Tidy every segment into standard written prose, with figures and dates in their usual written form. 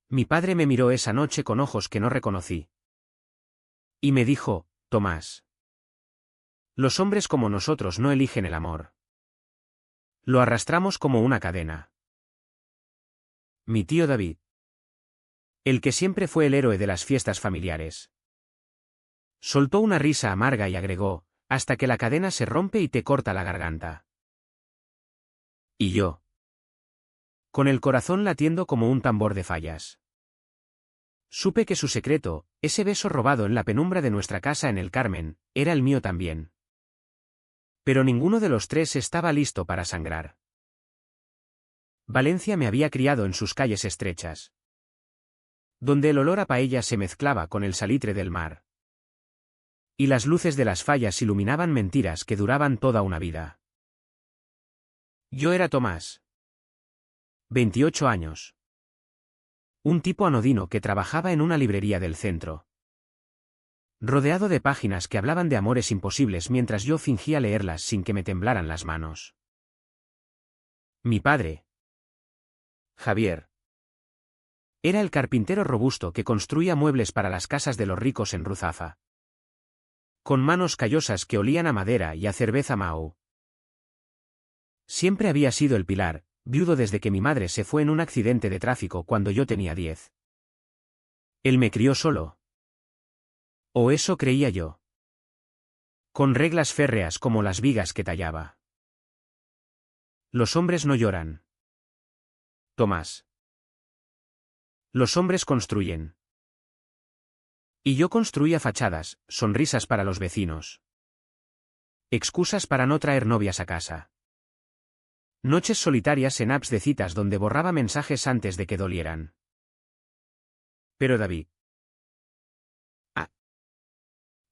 Mi padre me miró esa noche con ojos que no reconocí. Y me dijo, Tomás. Los hombres como nosotros no eligen el amor. Lo arrastramos como una cadena. Mi tío David. El que siempre fue el héroe de las fiestas familiares. Soltó una risa amarga y agregó, hasta que la cadena se rompe y te corta la garganta. Y yo. Con el corazón latiendo como un tambor de fallas. Supe que su secreto, ese beso robado en la penumbra de nuestra casa en el Carmen, era el mío también. Pero ninguno de los tres estaba listo para sangrar. Valencia me había criado en sus calles estrechas, donde el olor a paella se mezclaba con el salitre del mar. Y las luces de las fallas iluminaban mentiras que duraban toda una vida. Yo era Tomás. 28 años. Un tipo anodino que trabajaba en una librería del centro. Rodeado de páginas que hablaban de amores imposibles mientras yo fingía leerlas sin que me temblaran las manos. Mi padre, Javier, era el carpintero robusto que construía muebles para las casas de los ricos en Ruzafa. Con manos callosas que olían a madera y a cerveza Mahou. Siempre había sido el pilar, viudo desde que mi madre se fue en un accidente de tráfico cuando yo tenía 10. Él me crió solo. O eso creía yo. Con reglas férreas como las vigas que tallaba. Los hombres no lloran. Tomás. Los hombres construyen. Y yo construía fachadas, sonrisas para los vecinos. Excusas para no traer novias a casa. Noches solitarias en apps de citas donde borraba mensajes antes de que dolieran. Pero David.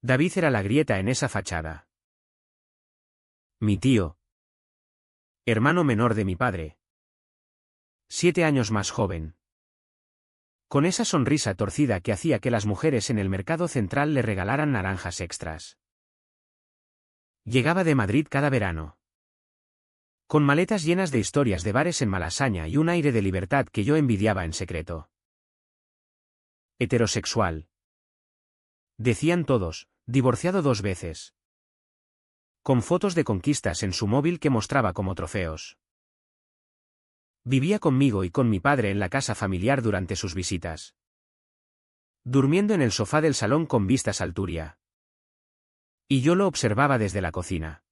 David era la grieta en esa fachada. Mi tío. Hermano menor de mi padre. 7 años más joven. Con esa sonrisa torcida que hacía que las mujeres en el mercado central le regalaran naranjas extras. Llegaba de Madrid cada verano. Con maletas llenas de historias de bares en Malasaña y un aire de libertad que yo envidiaba en secreto. Heterosexual. Decían todos, divorciado 2 veces. Con fotos de conquistas en su móvil que mostraba como trofeos. Vivía conmigo y con mi padre en la casa familiar durante sus visitas. Durmiendo en el sofá del salón con vistas al Turia. Y yo lo observaba desde la cocina.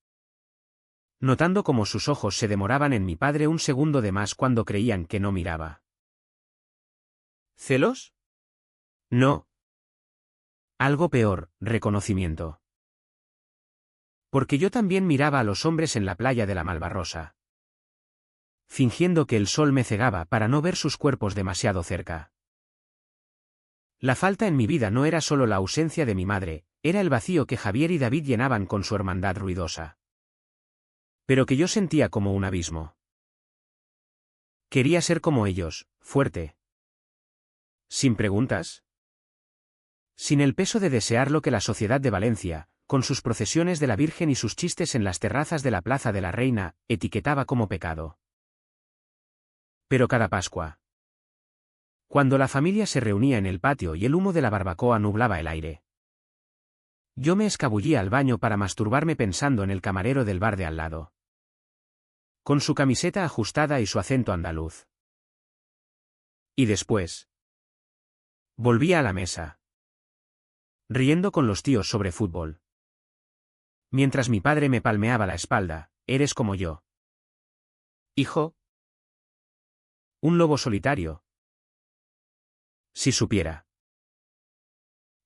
Notando cómo sus ojos se demoraban en mi padre un segundo de más cuando creían que no miraba. ¿Celos? No. Algo peor, reconocimiento. Porque yo también miraba a los hombres en la playa de la Malvarrosa. Fingiendo que el sol me cegaba para no ver sus cuerpos demasiado cerca. La falta en mi vida no era solo la ausencia de mi madre, era el vacío que Javier y David llenaban con su hermandad ruidosa. Pero que yo sentía como un abismo. Quería ser como ellos, fuerte. Sin preguntas. Sin el peso de desear lo que la sociedad de Valencia, con sus procesiones de la Virgen y sus chistes en las terrazas de la Plaza de la Reina, etiquetaba como pecado. Pero cada Pascua, cuando la familia se reunía en el patio y el humo de la barbacoa nublaba el aire, yo me escabullía al baño para masturbarme pensando en el camarero del bar de al lado. Con su camiseta ajustada y su acento andaluz. Y después, volvía a la mesa, riendo con los tíos sobre fútbol. Mientras mi padre me palmeaba la espalda, eres como yo. Hijo. Un lobo solitario. Si supiera.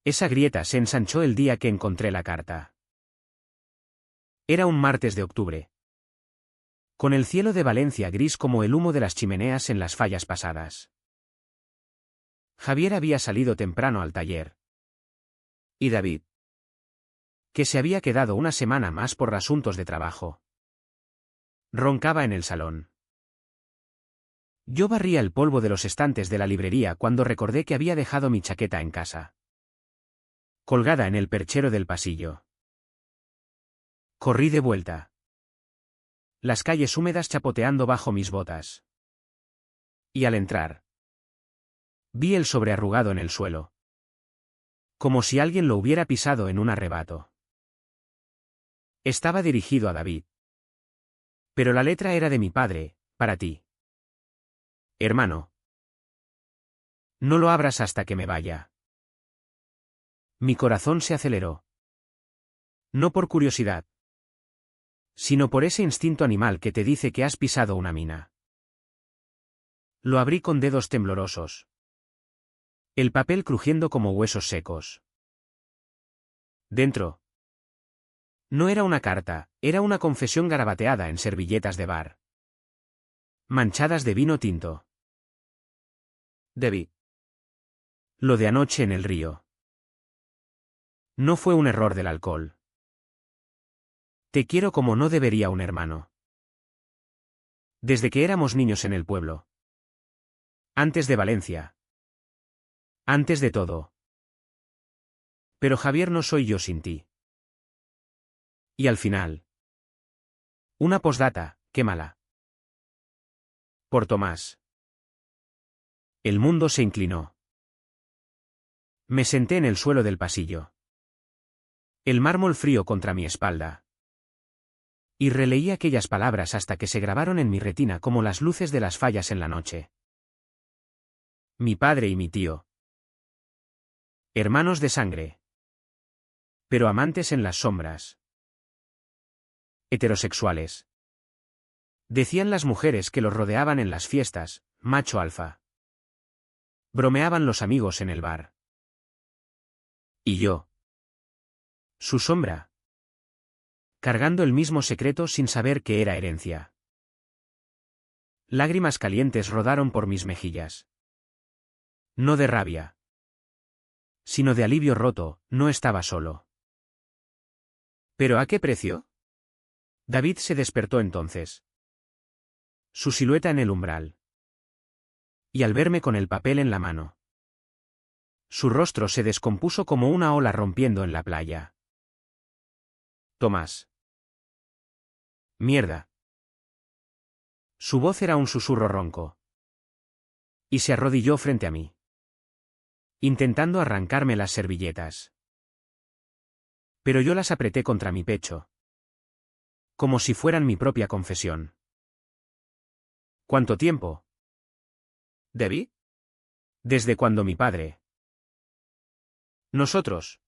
Esa grieta se ensanchó el día que encontré la carta. Era un martes de octubre. Con el cielo de Valencia gris como el humo de las chimeneas en las fallas pasadas. Javier había salido temprano al taller. Y David, que se había quedado una semana más por asuntos de trabajo, roncaba en el salón. Yo barría el polvo de los estantes de la librería cuando recordé que había dejado mi chaqueta en casa, colgada en el perchero del pasillo. Corrí de vuelta. Las calles húmedas chapoteando bajo mis botas. Y al entrar, Vi el sobre arrugado en el suelo. Como si alguien lo hubiera pisado en un arrebato. Estaba dirigido a David. Pero la letra era de mi padre, para ti. Hermano. No lo abras hasta que me vaya. Mi corazón se aceleró. No por curiosidad, sino por ese instinto animal que te dice que has pisado una mina. Lo abrí con dedos temblorosos. El papel crujiendo como huesos secos. Dentro. No era una carta, era una confesión garabateada en servilletas de bar. Manchadas de vino tinto. Debbie. Lo de anoche en el río. No fue un error del alcohol. Te quiero como no debería un hermano. Desde que éramos niños en el pueblo. Antes de Valencia. Antes de todo. Pero Javier, no soy yo sin ti. Y al final. Una posdata, qué mala. Por Tomás. El mundo se inclinó. Me senté en el suelo del pasillo. El mármol frío contra mi espalda. Y releí aquellas palabras hasta que se grabaron en mi retina como las luces de las fallas en la noche. Mi padre y mi tío. Hermanos de sangre. Pero amantes en las sombras. Heterosexuales. Decían las mujeres que los rodeaban en las fiestas, macho alfa. Bromeaban los amigos en el bar. Y yo. Su sombra. Cargando el mismo secreto sin saber que era herencia. Lágrimas calientes rodaron por mis mejillas. No de rabia. Sino de alivio roto, no estaba solo. ¿Pero a qué precio? David se despertó entonces. Su silueta en el umbral. Y al verme con el papel en la mano. Su rostro se descompuso como una ola rompiendo en la playa. Tomás. Mierda. Su voz era un susurro ronco. Y se arrodilló frente a mí. Intentando arrancarme las servilletas. Pero yo las apreté contra mi pecho. Como si fueran mi propia confesión. ¿Cuánto tiempo? ¿Debbie? Desde cuando mi padre. Nosotros.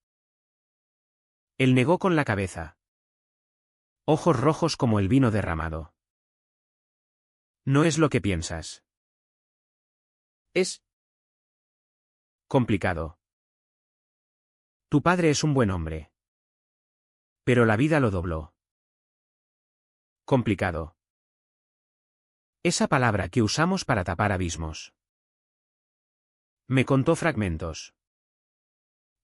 Él negó con la cabeza. Ojos rojos como el vino derramado. No es lo que piensas. Es complicado. Tu padre es un buen hombre. Pero la vida lo dobló. Complicado. Esa palabra que usamos para tapar abismos. Me contó fragmentos.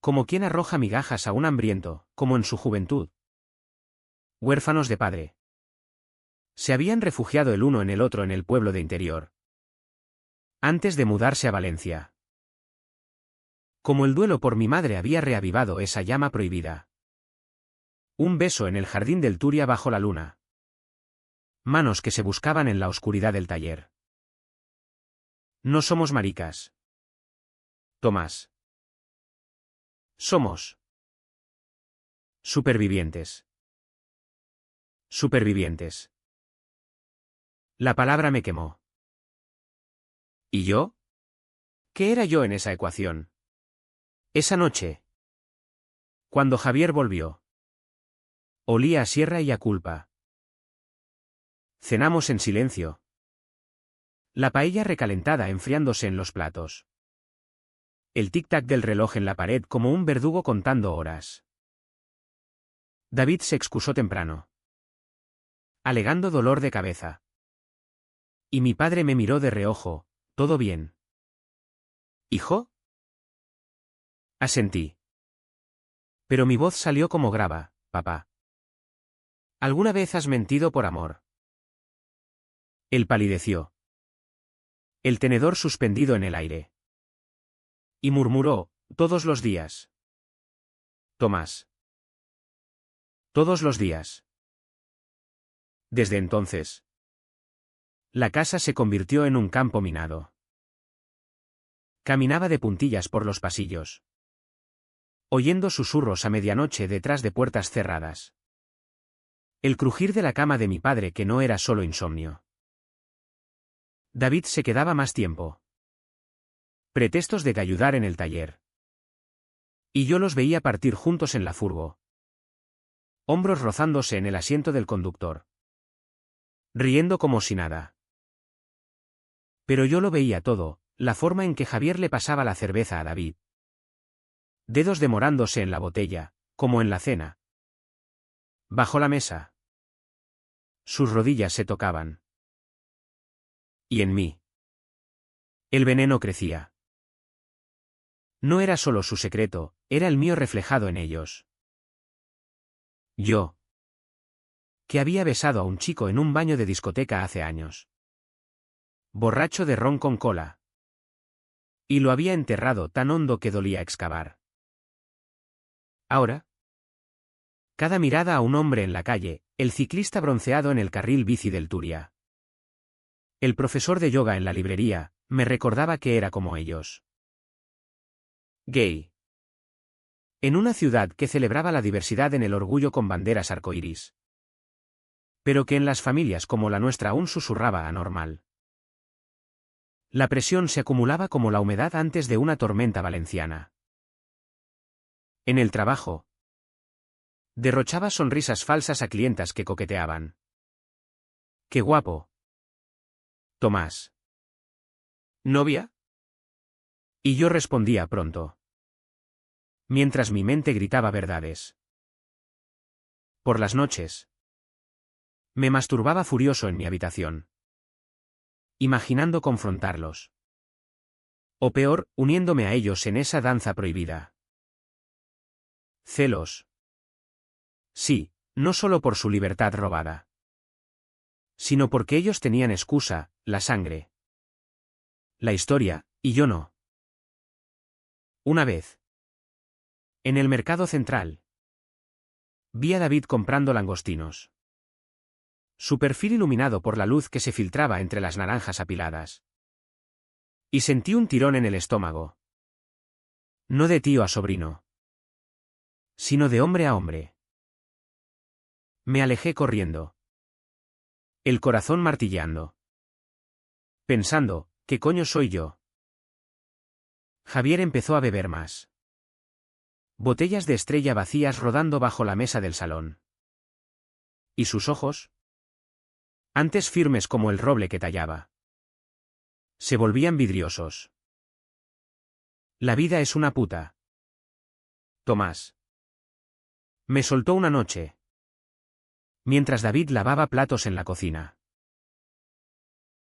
Como quien arroja migajas a un hambriento, como en su juventud. Huérfanos de padre. Se habían refugiado el uno en el otro en el pueblo de interior. Antes de mudarse a Valencia. Como el duelo por mi madre había reavivado esa llama prohibida. Un beso en el jardín del Turia bajo la luna. Manos que se buscaban en la oscuridad del taller. No somos maricas. Tomás. Somos supervivientes. Supervivientes. La palabra me quemó. ¿Y yo? ¿Qué era yo en esa ecuación? Esa noche. Cuando Javier volvió. Olía a sierra y a culpa. Cenamos en silencio. La paella recalentada enfriándose en los platos. El tic-tac del reloj en la pared como un verdugo contando horas. David se excusó temprano. Alegando dolor de cabeza. Y mi padre me miró de reojo. ¿Todo bien? ¿Hijo? Asentí. Pero mi voz salió como grava, papá. ¿Alguna vez has mentido por amor? Él palideció. El tenedor suspendido en el aire. Y murmuró, todos los días. Tomás. Todos los días. Desde entonces. La casa se convirtió en un campo minado. Caminaba de puntillas por los pasillos, oyendo susurros a medianoche detrás de puertas cerradas. El crujir de la cama de mi padre, que no era solo insomnio. David se quedaba más tiempo. Pretextos de ayudar en el taller. Y yo los veía partir juntos en la furgo. Hombros rozándose en el asiento del conductor. Riendo como si nada. Pero yo lo veía todo, la forma en que Javier le pasaba la cerveza a David. Dedos demorándose en la botella, como en la cena. Bajo la mesa. Sus rodillas se tocaban. Y en mí. El veneno crecía. No era solo su secreto, era el mío reflejado en ellos. Yo. Que había besado a un chico en un baño de discoteca hace años. Borracho de ron con cola. Y lo había enterrado tan hondo que dolía excavar. Ahora. Cada mirada a un hombre en la calle, el ciclista bronceado en el carril bici del Turia. El profesor de yoga en la librería, me recordaba que era como ellos. Gay. En una ciudad que celebraba la diversidad en el orgullo con banderas arcoíris. Pero que en las familias como la nuestra aún susurraba anormal. La presión se acumulaba como la humedad antes de una tormenta valenciana. En el trabajo. Derrochaba sonrisas falsas a clientas que coqueteaban. ¡Qué guapo! Tomás. ¿Novia? Y yo respondía pronto. Mientras mi mente gritaba verdades. Por las noches. Me masturbaba furioso en mi habitación. Imaginando confrontarlos. O peor, uniéndome a ellos en esa danza prohibida. Celos. Sí, no solo por su libertad robada. Sino porque ellos tenían excusa, la sangre. La historia, y yo no. Una vez. En el mercado central. Vi a David comprando langostinos. Su perfil iluminado por la luz que se filtraba entre las naranjas apiladas. Y sentí un tirón en el estómago. No de tío a sobrino. Sino de hombre a hombre. Me alejé corriendo. El corazón martilleando. Pensando, ¿qué coño soy yo? Javier empezó a beber más. Botellas de Estrella vacías rodando bajo la mesa del salón. ¿Y sus ojos? Antes firmes como el roble que tallaba. Se volvían vidriosos. La vida es una puta. Tomás. Me soltó una noche. Mientras David lavaba platos en la cocina.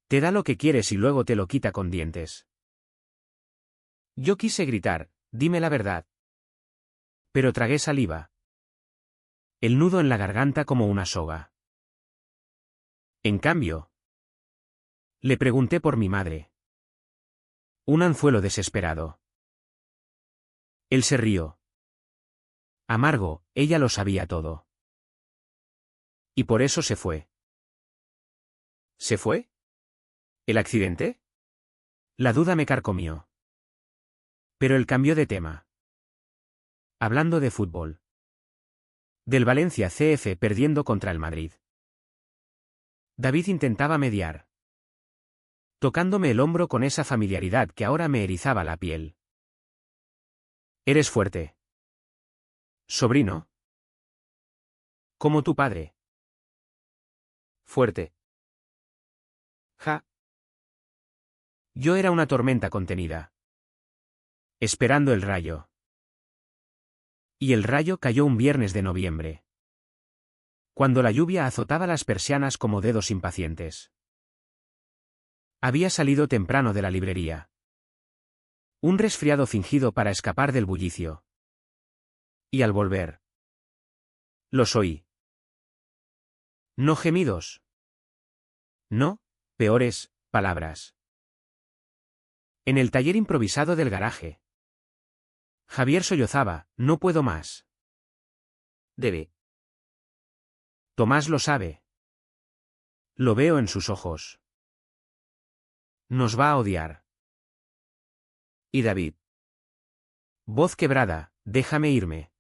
Te da lo que quieres y luego te lo quita con dientes. Yo quise gritar, dime la verdad. Pero tragué saliva. El nudo en la garganta como una soga. En cambio. Le pregunté por mi madre. Un anzuelo desesperado. Él se rió. Amargo, ella lo sabía todo. Y por eso se fue. ¿Se fue? ¿El accidente? La duda me carcomió. Pero él cambió de tema. Hablando de fútbol. Del Valencia CF perdiendo contra el Madrid. David intentaba mediar. Tocándome el hombro con esa familiaridad que ahora me erizaba la piel. Eres fuerte. Sobrino. Como tu padre. Fuerte. Ja. Yo era una tormenta contenida. Esperando el rayo. Y el rayo cayó un viernes de noviembre. Cuando la lluvia azotaba las persianas como dedos impacientes. Había salido temprano de la librería. Un resfriado fingido para escapar del bullicio. Y al volver. Los oí. No gemidos. No, peores, palabras. En el taller improvisado del garaje. Javier sollozaba, no puedo más. Debe. Tomás lo sabe. Lo veo en sus ojos. Nos va a odiar. ¿Y David? Voz quebrada, déjame irme.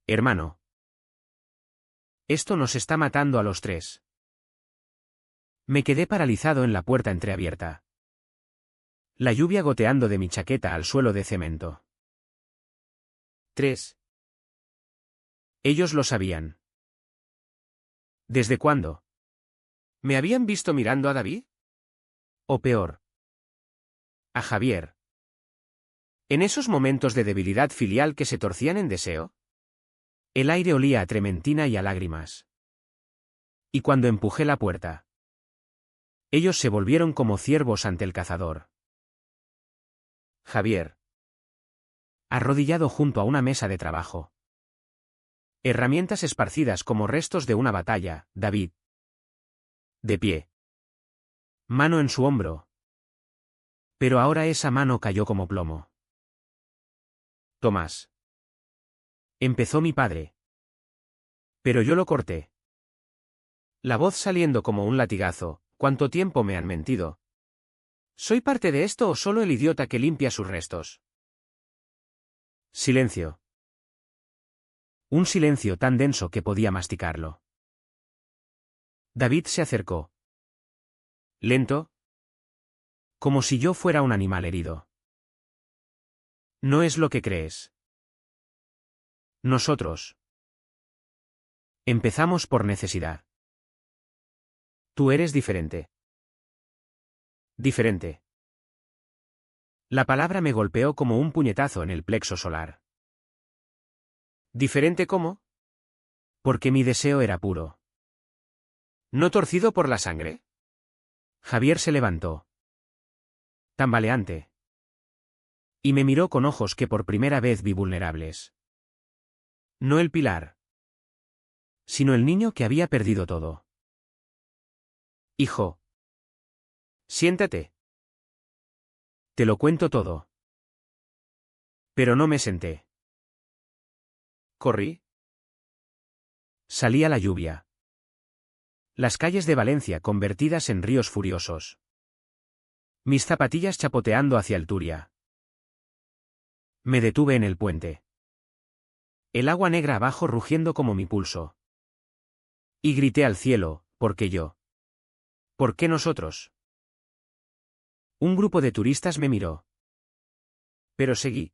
Hermano. Esto nos está matando a los tres. Me quedé paralizado en la puerta entreabierta. La lluvia goteando de mi chaqueta al suelo de cemento. 3. Ellos lo sabían. ¿Desde cuándo? ¿Me habían visto mirando a David? O peor. A Javier. En esos momentos de debilidad filial que se torcían en deseo. El aire olía a trementina y a lágrimas. Y cuando empujé la puerta, ellos se volvieron como ciervos ante el cazador. Javier. Arrodillado junto a una mesa de trabajo. Herramientas esparcidas como restos de una batalla, David. De pie. Mano en su hombro. Pero ahora esa mano cayó como plomo. Tomás. Empezó mi padre. Pero yo lo corté. La voz saliendo como un latigazo. ¿Cuánto tiempo me han mentido? ¿Soy parte de esto o solo el idiota que limpia sus restos? Silencio. Un silencio tan denso que podía masticarlo. David se acercó. Lento. Como si yo fuera un animal herido. No es lo que crees. Nosotros. Empezamos por necesidad. Tú eres diferente. Diferente. La palabra me golpeó como un puñetazo en el plexo solar. ¿Diferente cómo? Porque mi deseo era puro. ¿No torcido por la sangre? Javier se levantó. Tambaleante. Y me miró con ojos que por primera vez vi vulnerables. No el pilar. Sino el niño que había perdido todo. Hijo. Siéntate. Te lo cuento todo. Pero no me senté. Corrí. Salí a la lluvia. Las calles de Valencia convertidas en ríos furiosos. Mis zapatillas chapoteando hacia el Turia. Me detuve en el puente. El agua negra abajo rugiendo como mi pulso. Y grité al cielo, ¿por qué yo? ¿Por qué nosotros? Un grupo de turistas me miró. Pero seguí.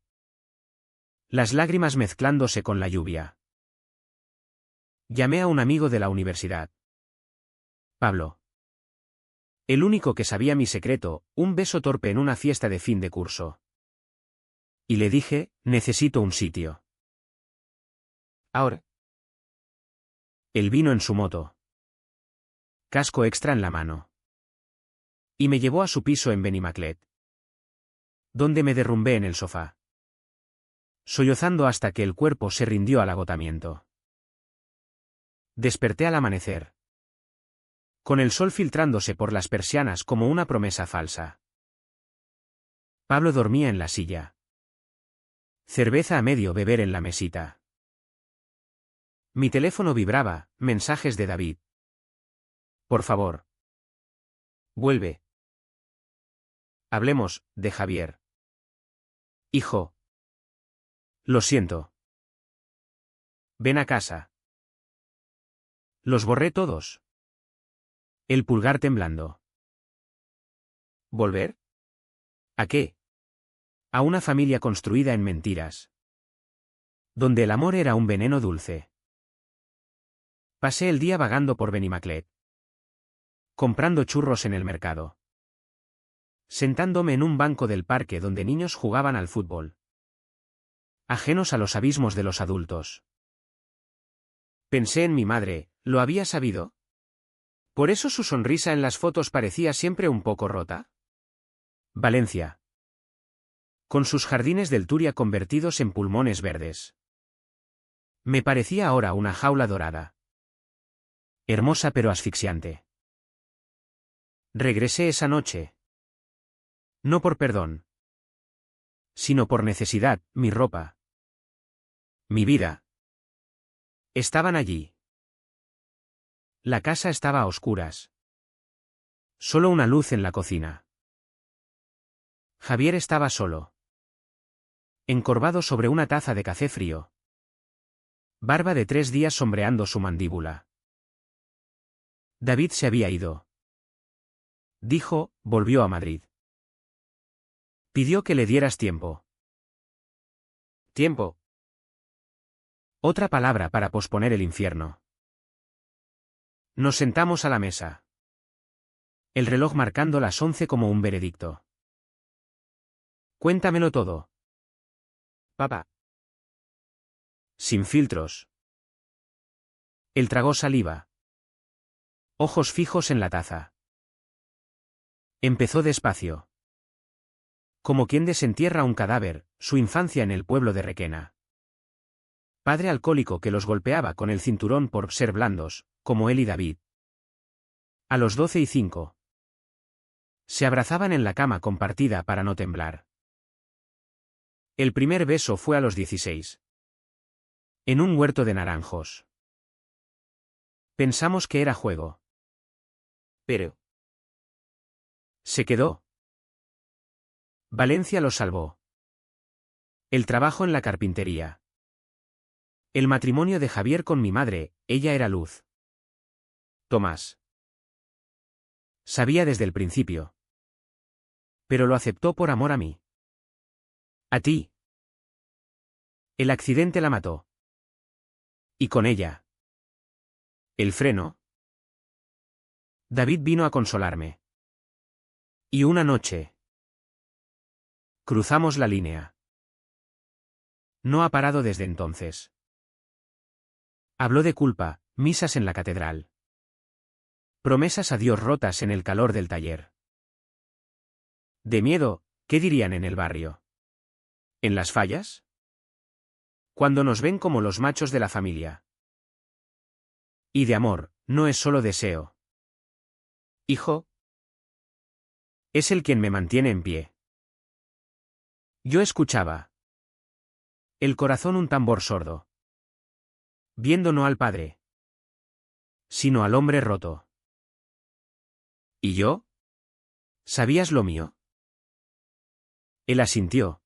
Las lágrimas mezclándose con la lluvia. Llamé a un amigo de la universidad. Pablo. El único que sabía mi secreto, un beso torpe en una fiesta de fin de curso. Y le dije, necesito un sitio. Ahora. Él vino en su moto. Casco extra en la mano. Y me llevó a su piso en Benimaclet. Donde me derrumbé en el sofá. Sollozando hasta que el cuerpo se rindió al agotamiento. Desperté al amanecer. Con el sol filtrándose por las persianas como una promesa falsa. Pablo dormía en la silla. Cerveza a medio beber en la mesita. Mi teléfono vibraba, mensajes de David. Por favor. Vuelve. Hablemos, de Javier. Hijo. Lo siento. Ven a casa. Los borré todos. El pulgar temblando. ¿Volver? ¿A qué? A una familia construida en mentiras. Donde el amor era un veneno dulce. Pasé el día vagando por Benimaclet. Comprando churros en el mercado. Sentándome en un banco del parque donde niños jugaban al fútbol. Ajenos a los abismos de los adultos. Pensé en mi madre, ¿lo había sabido? ¿Por eso su sonrisa en las fotos parecía siempre un poco rota? Valencia. Con sus jardines del Turia convertidos en pulmones verdes. Me parecía ahora una jaula dorada. Hermosa pero asfixiante. Regresé esa noche. No por perdón. Sino por necesidad, mi ropa. Mi vida. Estaban allí. La casa estaba a oscuras. Solo una luz en la cocina. Javier estaba solo. Encorvado sobre una taza de café frío. Barba de 3 días sombreando su mandíbula. David se había ido. Dijo, volvió a Madrid. Pidió que le dieras tiempo. Tiempo. Otra palabra para posponer el infierno. Nos sentamos a la mesa. El reloj marcando las 11 como un veredicto. Cuéntamelo todo. Papá. Sin filtros. Él tragó saliva. Ojos fijos en la taza. Empezó despacio. Como quien desentierra un cadáver, su infancia en el pueblo de Requena. Padre alcohólico que los golpeaba con el cinturón por ser blandos, como él y David. A los 12:05. Se abrazaban en la cama compartida para no temblar. El primer beso fue a los 16. En un huerto de naranjos. Pensamos que era juego. Pero se quedó. Valencia los salvó. El trabajo en la carpintería. El matrimonio de Javier con mi madre, ella era luz. Tomás. Sabía desde el principio. Pero lo aceptó por amor a mí. A ti. El accidente la mató. Y con ella. El freno. David vino a consolarme. Y una noche. Cruzamos la línea. No ha parado desde entonces. Habló de culpa, misas en la catedral. Promesas a Dios rotas en el calor del taller. De miedo, ¿qué dirían en el barrio? ¿En las fallas? Cuando nos ven como los machos de la familia. Y de amor, no es solo deseo. Hijo. Es el quien me mantiene en pie. Yo escuchaba. El corazón un tambor sordo. Viendo no al padre, sino al hombre roto. ¿Y yo? ¿Sabías lo mío? Él asintió.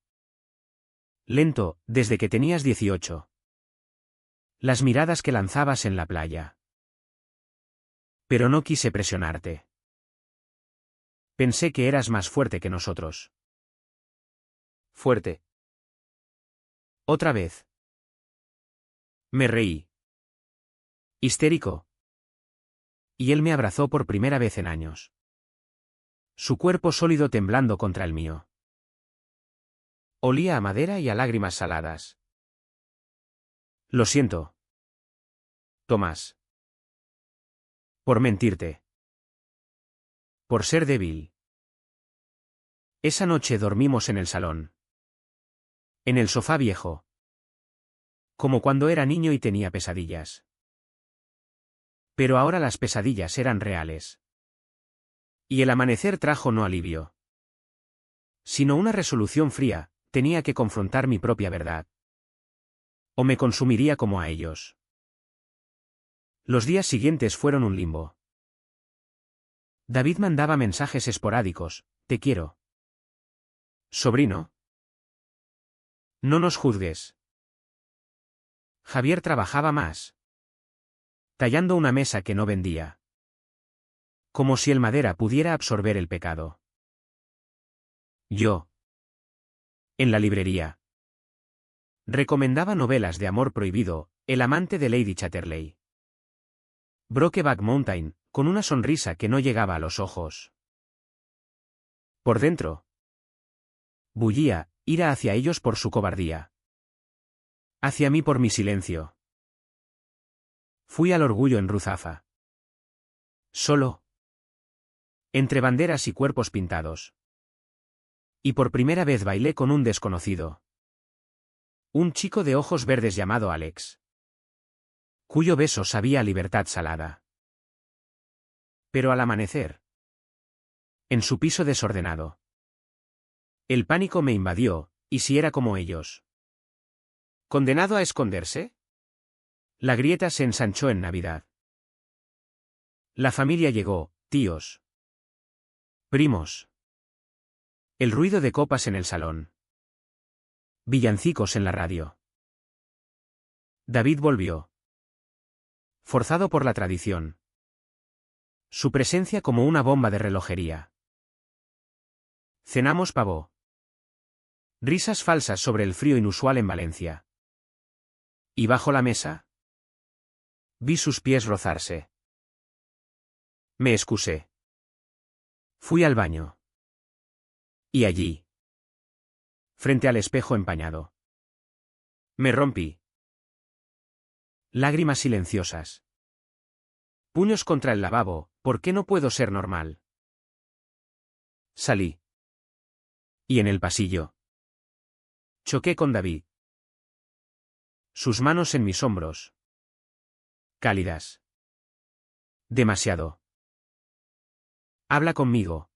Lento, desde que tenías 18. Las miradas que lanzabas en la playa. Pero no quise presionarte. Pensé que eras más fuerte que nosotros. Fuerte. Otra vez. Me reí. Histérico. Y él me abrazó por primera vez en años. Su cuerpo sólido temblando contra el mío. Olía a madera y a lágrimas saladas. Lo siento. Tomás. Por mentirte. Por ser débil. Esa noche dormimos en el salón. En el sofá viejo. Como cuando era niño y tenía pesadillas. Pero ahora las pesadillas eran reales. Y el amanecer trajo no alivio, sino una resolución fría. Tenía que confrontar mi propia verdad. O me consumiría como a ellos. Los días siguientes fueron un limbo. David mandaba mensajes esporádicos, te quiero. Sobrino. No nos juzgues. Javier trabajaba más. Tallando una mesa que no vendía. Como si el madera pudiera absorber el pecado. Yo. En la librería. Recomendaba novelas de amor prohibido, El amante de Lady Chatterley. Brokeback Mountain, con una sonrisa que no llegaba a los ojos. Por dentro. Bullía, ira hacia ellos por su cobardía. Hacia mí por mi silencio. Fui al orgullo en Ruzafa. Solo. Entre banderas y cuerpos pintados. Y por primera vez bailé con un desconocido. Un chico de ojos verdes llamado Alex. Cuyo beso sabía a libertad salada. Pero al amanecer. En su piso desordenado. El pánico me invadió, ¿y si era como ellos? ¿Condenado a esconderse? La grieta se ensanchó en Navidad. La familia llegó, tíos. Primos. El ruido de copas en el salón. Villancicos en la radio. David volvió. Forzado por la tradición. Su presencia como una bomba de relojería. Cenamos pavo. Risas falsas sobre el frío inusual en Valencia. Y bajo la mesa. Vi sus pies rozarse. Me excusé. Fui al baño. Y allí. Frente al espejo empañado. Me rompí. Lágrimas silenciosas. Puños contra el lavabo, ¿por qué no puedo ser normal? Salí. Y en el pasillo. Choqué con David. Sus manos en mis hombros. Cálidas. Demasiado. Habla conmigo.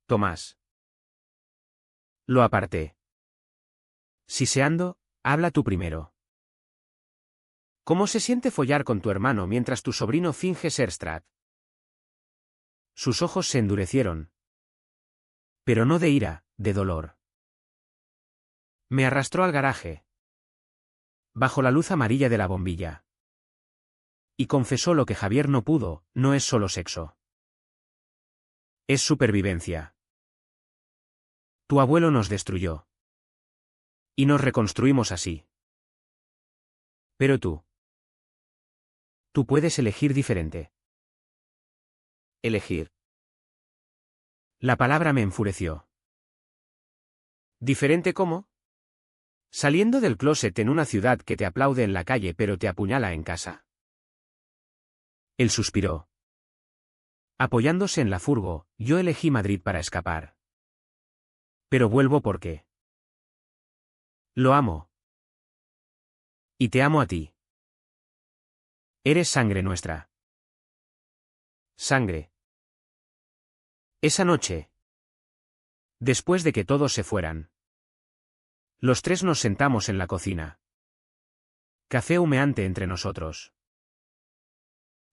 Tomás. Lo aparté. Siseando, habla tú primero. ¿Cómo se siente follar con tu hermano mientras tu sobrino finge ser Strat? Sus ojos se endurecieron. Pero no de ira, de dolor. Me arrastró al garaje. Bajo la luz amarilla de la bombilla. Y confesó lo que Javier no pudo, no es solo sexo. Es supervivencia. Tu abuelo nos destruyó. Y nos reconstruimos así. Pero tú. Tú puedes elegir diferente. Elegir. La palabra me enfureció. ¿Diferente cómo? Saliendo del closet en una ciudad que te aplaude en la calle pero te apuñala en casa. Él suspiró. Apoyándose en la furgo, yo elegí Madrid para escapar. Pero vuelvo porque. Lo amo. Y te amo a ti. Eres sangre nuestra. Sangre. Esa noche. Después de que todos se fueran. Los tres nos sentamos en la cocina. Café humeante entre nosotros.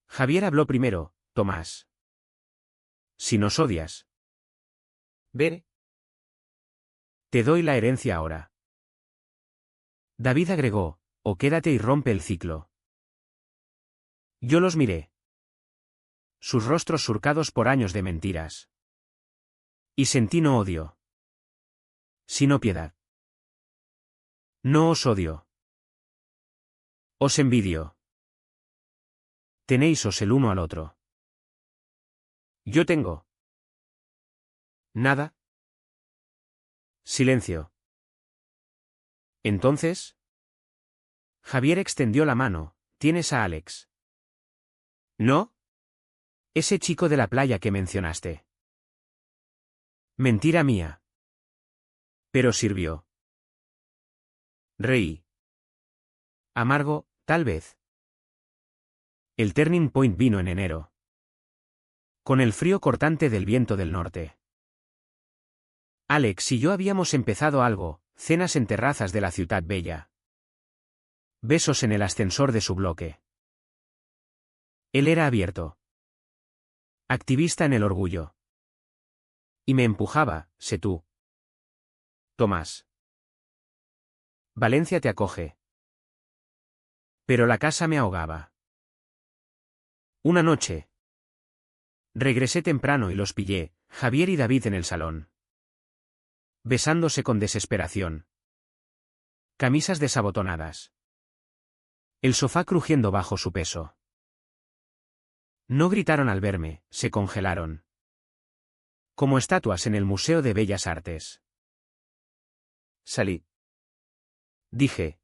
Javier habló primero, Tomás. Si nos odias. Ver. Te doy la herencia ahora. David agregó, o quédate y rompe el ciclo. Yo los miré. Sus rostros surcados por años de mentiras. Y sentí no odio. Sino piedad. No os odio. Os envidio. Tenéisos el uno al otro. Yo tengo. Nada. Silencio. Entonces. Javier extendió la mano. ¿Tienes a Alex? ¿No? Ese chico de la playa que mencionaste. Mentira mía. Pero sirvió. Reí. Amargo, tal vez. El turning point vino en enero. Con el frío cortante del viento del norte. Alex y yo habíamos empezado algo, cenas en terrazas de la ciudad bella. Besos en el ascensor de su bloque. Él era abierto. Activista en el orgullo. Y me empujaba, sé tú. Tomás. Valencia te acoge. Pero la casa me ahogaba. Una noche. Regresé temprano y los pillé, Javier y David en el salón. Besándose con desesperación. Camisas desabotonadas. El sofá crujiendo bajo su peso. No gritaron al verme, se congelaron. Como estatuas en el Museo de Bellas Artes. Salí. Dije.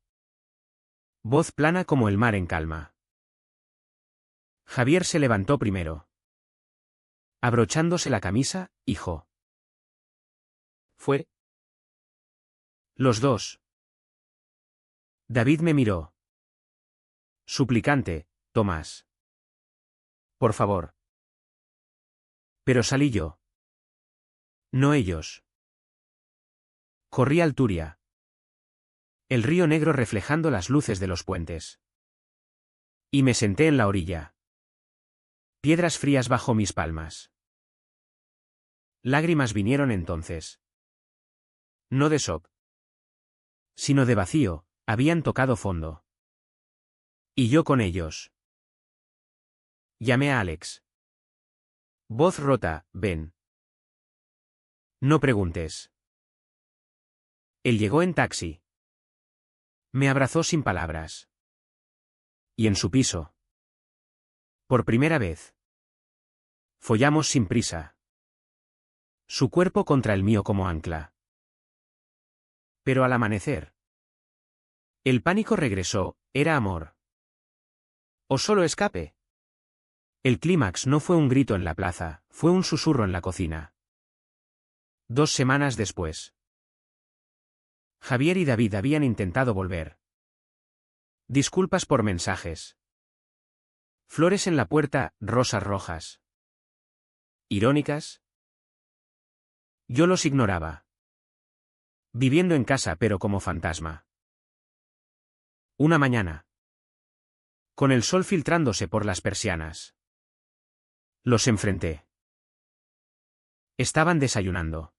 Voz plana como el mar en calma. Javier se levantó primero. Abrochándose la camisa, hijo. Fue. Los dos. David me miró. Suplicante, Tomás. Por favor. Pero salí yo. No ellos. Corrí al Turia. El río negro reflejando las luces de los puentes. Y me senté en la orilla. Piedras frías bajo mis palmas. Lágrimas vinieron entonces. No de shock, sino de vacío, habían tocado fondo. Y yo con ellos. Llamé a Alex. Voz rota, ven. No preguntes. Él llegó en taxi. Me abrazó sin palabras. Y en su piso. Por primera vez. Follamos sin prisa. Su cuerpo contra el mío como ancla. Pero al amanecer. El pánico regresó, era amor. ¿O solo escape? El clímax no fue un grito en la plaza, fue un susurro en la cocina. 2 semanas después. Javier y David habían intentado volver. Disculpas por mensajes. Flores en la puerta, rosas rojas. ¿Irónicas? Yo los ignoraba. Viviendo en casa pero como fantasma. Una mañana. Con el sol filtrándose por las persianas. Los enfrenté. Estaban desayunando.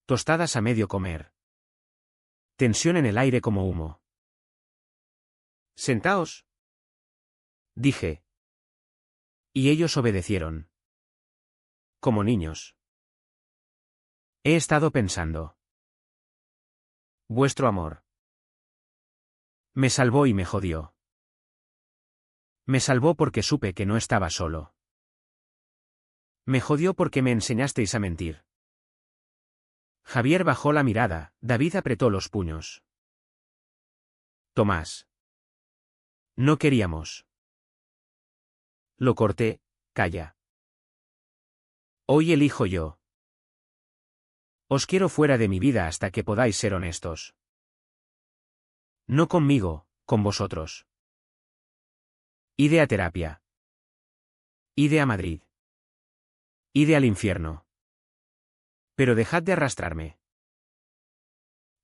Tostadas a medio comer. Tensión en el aire como humo. Sentaos, dije. Y ellos obedecieron. Como niños. He estado pensando. Vuestro amor. Me salvó y me jodió. Me salvó porque supe que no estaba solo. Me jodió porque me enseñasteis a mentir. Javier bajó la mirada, David apretó los puños. Tomás. No queríamos. Lo corté, calla. Hoy elijo yo. Os quiero fuera de mi vida hasta que podáis ser honestos. No conmigo, con vosotros. Ide a terapia. Ide a Madrid. Ide al infierno. Pero dejad de arrastrarme.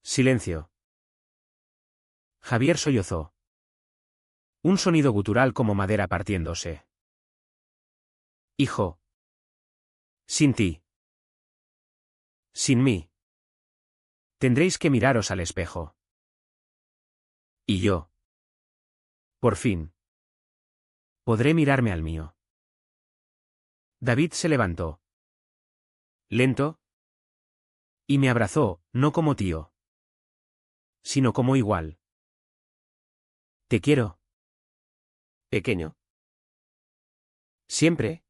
Silencio. Javier sollozó. Un sonido gutural como madera partiéndose. Hijo. Sin ti. Sin mí. Tendréis que miraros al espejo. Y yo. Por fin. Podré mirarme al mío. David se levantó. Lento. Y me abrazó, no como tío. Sino como igual. Te quiero. Pequeño. Siempre.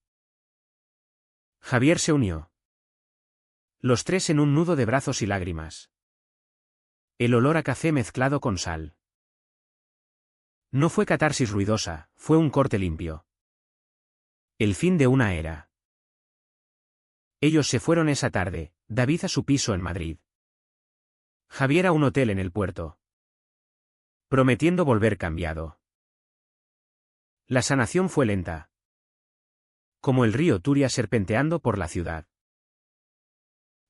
Javier se unió. Los tres en un nudo de brazos y lágrimas. El olor a café mezclado con sal. No fue catarsis ruidosa, fue un corte limpio. El fin de una era. Ellos se fueron esa tarde, David a su piso en Madrid. Javier a un hotel en el puerto. Prometiendo volver cambiado. La sanación fue lenta. Como el río Turia serpenteando por la ciudad.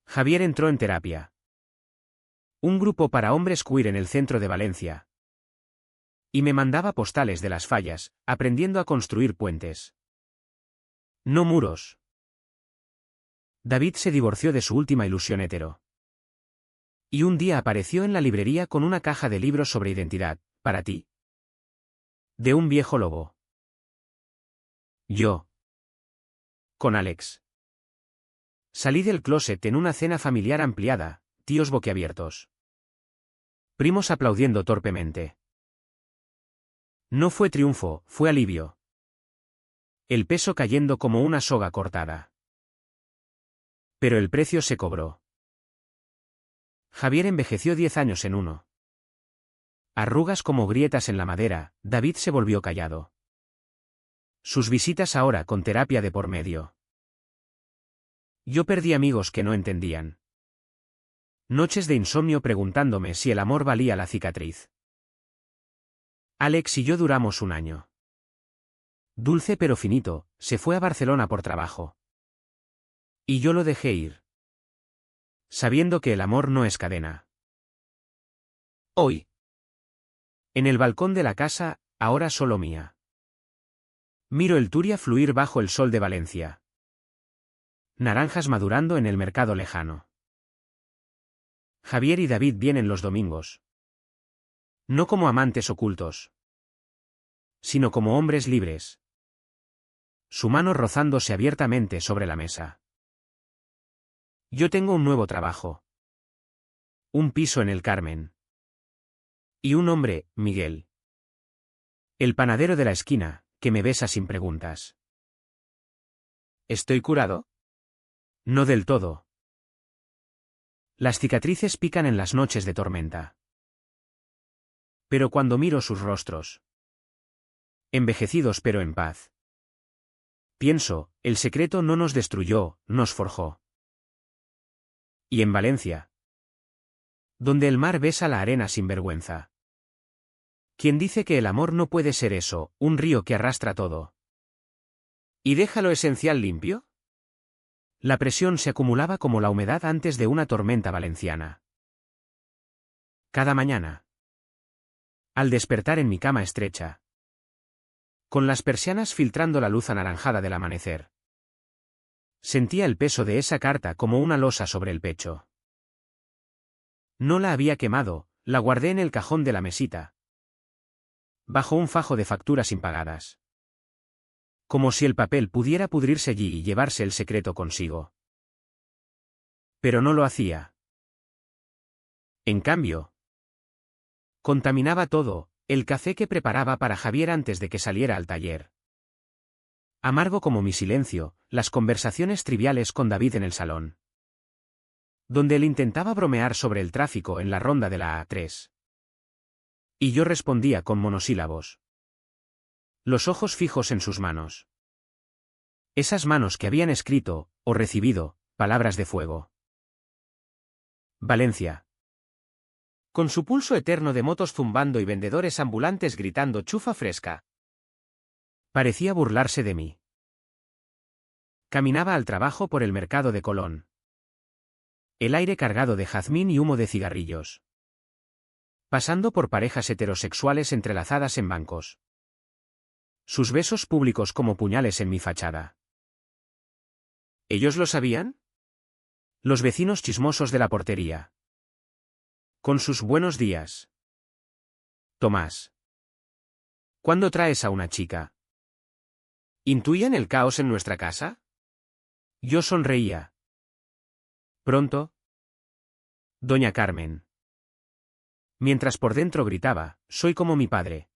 Javier entró en terapia. Un grupo para hombres queer en el centro de Valencia. Y me mandaba postales de las fallas, aprendiendo a construir puentes. No muros. David se divorció de su última ilusión hetero. Y un día apareció en la librería con una caja de libros sobre identidad, para ti. De un viejo lobo. Yo. Con Alex. Salí del closet en una cena familiar ampliada, tíos boquiabiertos. Primos aplaudiendo torpemente. No fue triunfo, fue alivio. El peso cayendo como una soga cortada. Pero el precio se cobró. Javier envejeció 10 años en uno. Arrugas como grietas en la madera, David se volvió callado. Sus visitas ahora con terapia de por medio. Yo perdí amigos que no entendían. Noches de insomnio preguntándome si el amor valía la cicatriz. Alex y yo duramos un año. Dulce pero finito, se fue a Barcelona por trabajo. Y yo lo dejé ir. Sabiendo que el amor no es cadena. Hoy. En el balcón de la casa, ahora solo mía. Miro el Turia fluir bajo el sol de Valencia. Naranjas madurando en el mercado lejano. Javier y David vienen los domingos. No como amantes ocultos, sino como hombres libres. Su mano rozándose abiertamente sobre la mesa. Yo tengo un nuevo trabajo. Un piso en el Carmen. Y un hombre, Miguel. El panadero de la esquina, que me besa sin preguntas. ¿Estoy curado? No del todo. Las cicatrices pican en las noches de tormenta. Pero cuando miro sus rostros, envejecidos pero en paz, pienso, el secreto no nos destruyó, nos forjó. Y en Valencia, donde el mar besa la arena sin vergüenza. ¿Quién dice que el amor no puede ser eso, un río que arrastra todo? ¿Y deja lo esencial limpio? La presión se acumulaba como la humedad antes de una tormenta valenciana. Cada mañana, al despertar en mi cama estrecha, con las persianas filtrando la luz anaranjada del amanecer, sentía el peso de esa carta como una losa sobre el pecho. No la había quemado, la guardé en el cajón de la mesita, bajo un fajo de facturas impagadas. Como si el papel pudiera pudrirse allí y llevarse el secreto consigo. Pero no lo hacía. En cambio, contaminaba todo, el café que preparaba para Javier antes de que saliera al taller. Amargo como mi silencio, las conversaciones triviales con David en el salón, donde él intentaba bromear sobre el tráfico en la ronda de la A3. Y yo respondía con monosílabos. Los ojos fijos en sus manos. Esas manos que habían escrito, o recibido, palabras de fuego. Valencia. Con su pulso eterno de motos zumbando y vendedores ambulantes gritando chufa fresca. Parecía burlarse de mí. Caminaba al trabajo por el mercado de Colón. El aire cargado de jazmín y humo de cigarrillos. Pasando por parejas heterosexuales entrelazadas en bancos. Sus besos públicos como puñales en mi fachada. ¿Ellos lo sabían? Los vecinos chismosos de la portería. Con sus buenos días. Tomás. ¿Cuándo traes a una chica? ¿Intuían el caos en nuestra casa? Yo sonreía. Pronto. Doña Carmen. Mientras por dentro gritaba, soy como mi padre.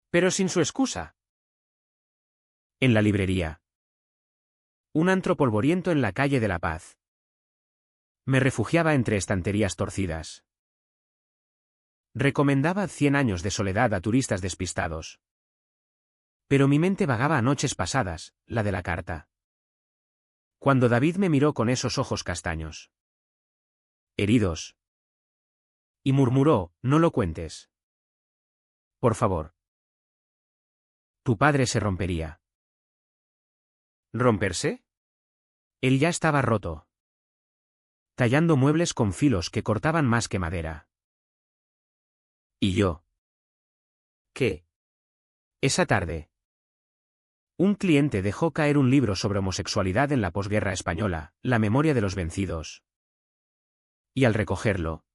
Pero sin su excusa. En la librería. Un antro polvoriento en la calle de la Paz. Me refugiaba entre estanterías torcidas. Recomendaba 100 años de soledad a turistas despistados. Pero mi mente vagaba a noches pasadas, la de la carta. Cuando David me miró con esos ojos castaños. Heridos. Y murmuró, no lo cuentes. Por favor. Tu padre se rompería. ¿Romperse? Él ya estaba roto. Tallando muebles con filos que cortaban más que madera. ¿Y yo? ¿Qué? Esa tarde. Un cliente dejó caer un libro sobre homosexualidad en la posguerra española, La memoria de los vencidos. Y al recogerlo,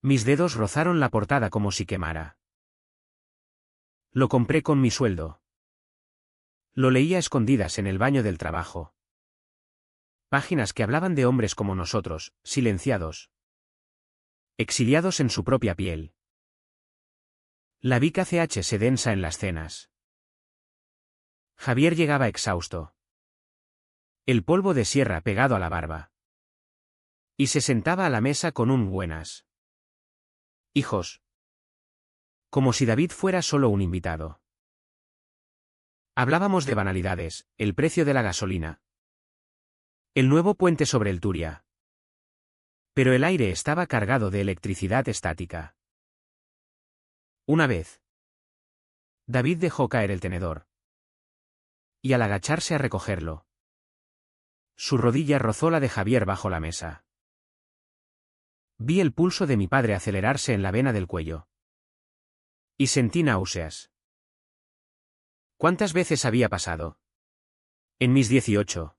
mis dedos rozaron la portada como si quemara. Lo compré con mi sueldo. Lo leía a escondidas en el baño del trabajo. Páginas que hablaban de hombres como nosotros, silenciados. Exiliados en su propia piel. La vi KCH se densa en las cenas. Javier llegaba exhausto. El polvo de sierra pegado a la barba. Y se sentaba a la mesa con un buenas. Hijos. Como si David fuera solo un invitado. Hablábamos de banalidades, el precio de la gasolina. El nuevo puente sobre el Turia. Pero el aire estaba cargado de electricidad estática. Una vez, David dejó caer el tenedor. Y al agacharse a recogerlo, su rodilla rozó la de Javier bajo la mesa. Vi el pulso de mi padre acelerarse en la vena del cuello. Y sentí náuseas. ¿Cuántas veces había pasado? En mis 18.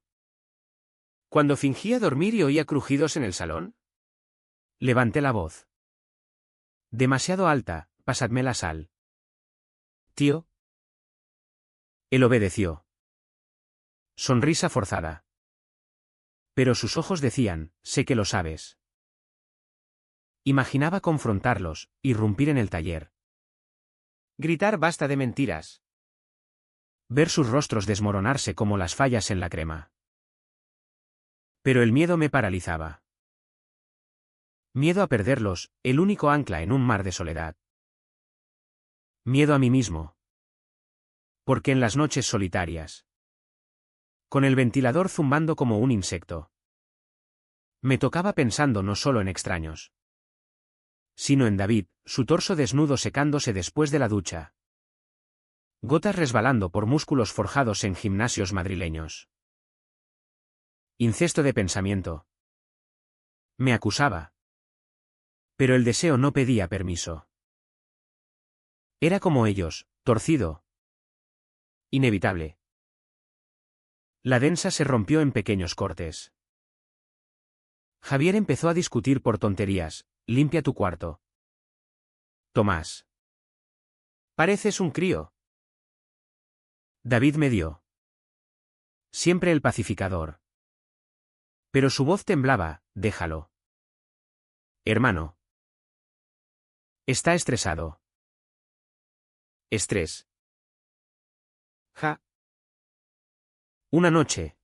Cuando fingía dormir y oía crujidos en el salón. Levanté la voz. Demasiado alta, pasadme la sal. Tío. Él obedeció. Sonrisa forzada. Pero sus ojos decían, sé que lo sabes. Imaginaba confrontarlos, irrumpir en el taller. Gritar basta de mentiras. Ver sus rostros desmoronarse como las fallas en la crema. Pero el miedo me paralizaba. Miedo a perderlos, el único ancla en un mar de soledad. Miedo a mí mismo. Porque en las noches solitarias, con el ventilador zumbando como un insecto, me tocaba pensando no solo en extraños, sino en David, su torso desnudo secándose después de la ducha. Gotas resbalando por músculos forjados en gimnasios madrileños. Incesto de pensamiento. Me acusaba. Pero el deseo no pedía permiso. Era como ellos, torcido. Inevitable. La densa se rompió en pequeños cortes. Javier empezó a discutir por tonterías, limpia tu cuarto. Tomás. Pareces un crío. David me dio. Siempre el pacificador. Pero su voz temblaba, déjalo. Hermano. Está estresado. Estrés. Ja. Una noche.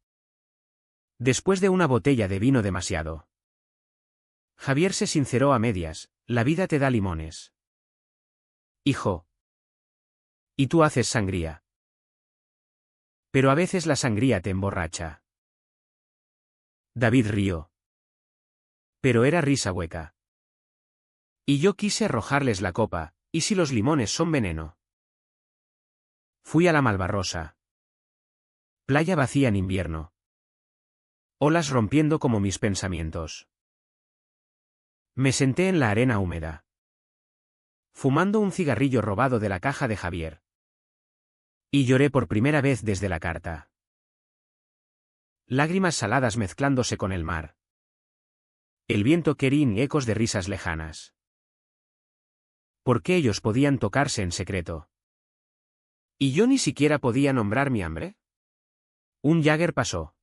Después de una botella de vino demasiado. Javier se sinceró a medias, la vida te da limones. Hijo. Y tú haces sangría. Pero a veces la sangría te emborracha. David rió. Pero era risa hueca. Y yo quise arrojarles la copa, ¿y si los limones son veneno? Fui a la Malvarrosa. Playa vacía en invierno. Olas rompiendo como mis pensamientos. Me senté en la arena húmeda. Fumando un cigarrillo robado de la caja de Javier. Y lloré por primera vez desde la carta. Lágrimas saladas mezclándose con el mar. El viento querín y ecos de risas lejanas. ¿Por qué ellos podían tocarse en secreto? ¿Y yo ni siquiera podía nombrar mi hambre? Un Jagger pasó.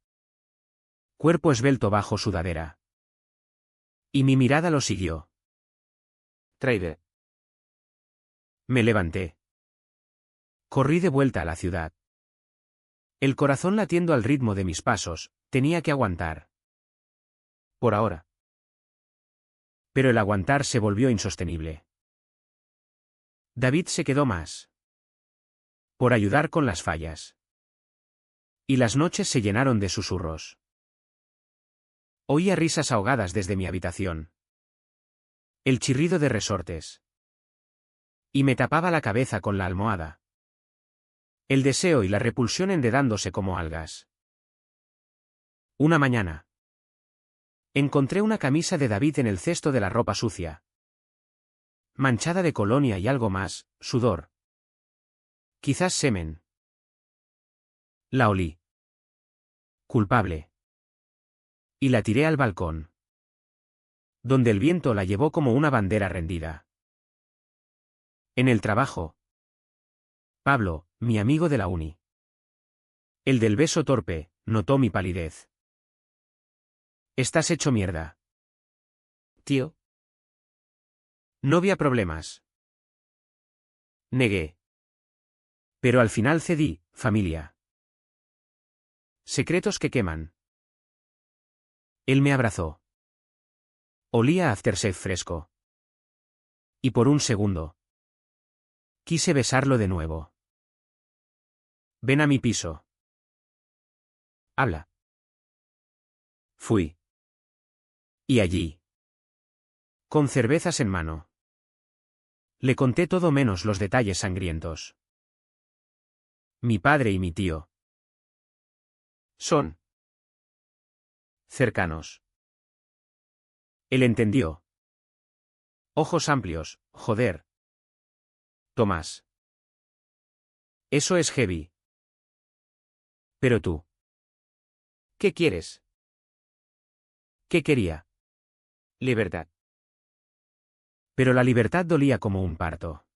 Cuerpo esbelto bajo sudadera. Y mi mirada lo siguió. Traide. Me levanté. Corrí de vuelta a la ciudad. El corazón latiendo al ritmo de mis pasos, tenía que aguantar. Por ahora. Pero el aguantar se volvió insostenible. David se quedó más. Por ayudar con las fallas. Y las noches se llenaron de susurros. Oía risas ahogadas desde mi habitación. El chirrido de resortes. Y me tapaba la cabeza con la almohada. El deseo y la repulsión enredándose como algas. Una mañana. Encontré una camisa de David en el cesto de la ropa sucia. Manchada de colonia y algo más, sudor. Quizás semen. La olí. Culpable. Y la tiré al balcón. Donde el viento la llevó como una bandera rendida. En el trabajo. Pablo, mi amigo de la uni. El del beso torpe, notó mi palidez. Estás hecho mierda. Tío. No había problemas. Negué. Pero al final cedí, familia. Secretos que queman. Él me abrazó. Olía a aftershave fresco. Y por un segundo. Quise besarlo de nuevo. Ven a mi piso. Habla. Fui. Y allí. Con cervezas en mano. Le conté todo menos los detalles sangrientos. Mi padre y mi tío. Son. Cercanos. Él entendió. Ojos amplios, joder. Tomás. Eso es heavy. Pero tú. ¿Qué quieres? ¿Qué quería? Libertad. Pero la libertad dolía como un parto.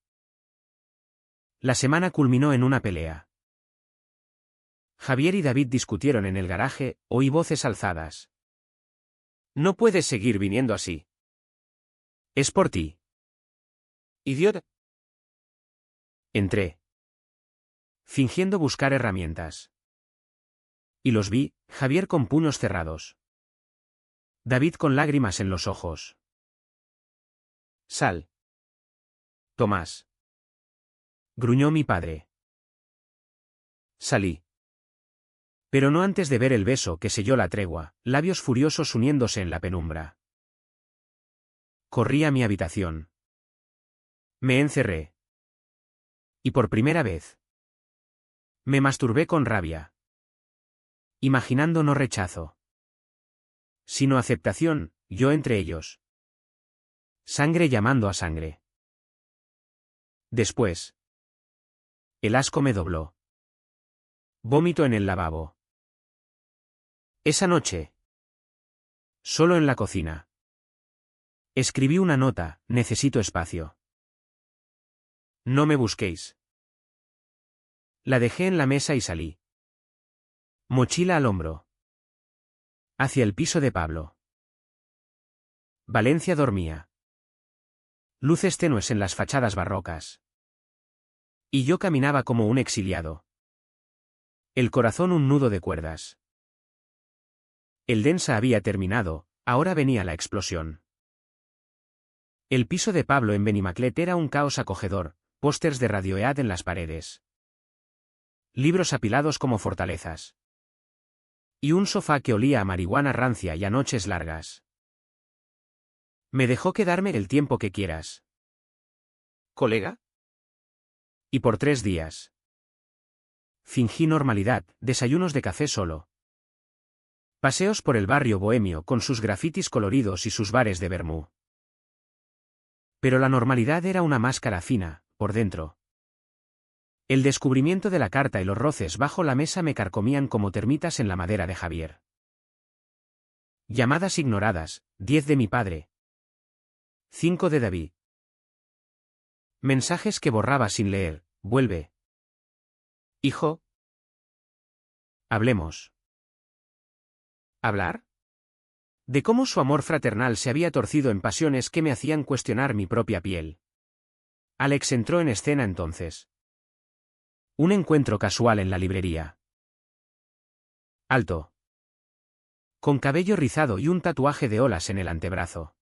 La semana culminó en una pelea. Javier y David discutieron en el garaje, oí voces alzadas. No puedes seguir viniendo así. Es por ti. Idiota. Entré, fingiendo buscar herramientas. Y los vi, Javier con puños cerrados. David con lágrimas en los ojos. Sal. Tomás. Gruñó mi padre. Salí. Pero no antes de ver el beso que selló la tregua, labios furiosos uniéndose en la penumbra. Corrí a mi habitación. Me encerré. Y por primera vez, me masturbé con rabia. Imaginando no rechazo, sino aceptación, yo entre ellos. Sangre llamando a sangre. Después, el asco me dobló. Vómito en el lavabo. Esa noche, solo en la cocina, escribí una nota, necesito espacio. No me busquéis. La dejé en la mesa y salí. Mochila al hombro. Hacia el piso de Pablo. Valencia dormía. Luces tenues en las fachadas barrocas. Y yo caminaba como un exiliado. El corazón un nudo de cuerdas. El densa había terminado, ahora venía la explosión. El piso de Pablo en Benimaclet era un caos acogedor, pósters de Radiohead en las paredes. Libros apilados como fortalezas. Y un sofá que olía a marihuana rancia y a noches largas. Me dejó quedarme el tiempo que quieras. ¿Colega? Y por 3 días. Fingí normalidad, desayunos de café solo. Paseos por el barrio bohemio con sus grafitis coloridos y sus bares de vermú. Pero la normalidad era una máscara fina, por dentro. El descubrimiento de la carta y los roces bajo la mesa me carcomían como termitas en la madera de Javier. Llamadas ignoradas, 10 de mi padre. 5 de David. Mensajes que borraba sin leer, vuelve. Hijo. Hablemos. ¿Hablar? De cómo su amor fraternal se había torcido en pasiones que me hacían cuestionar mi propia piel. Alex entró en escena entonces. Un encuentro casual en la librería. Alto. Con cabello rizado y un tatuaje de olas en el antebrazo.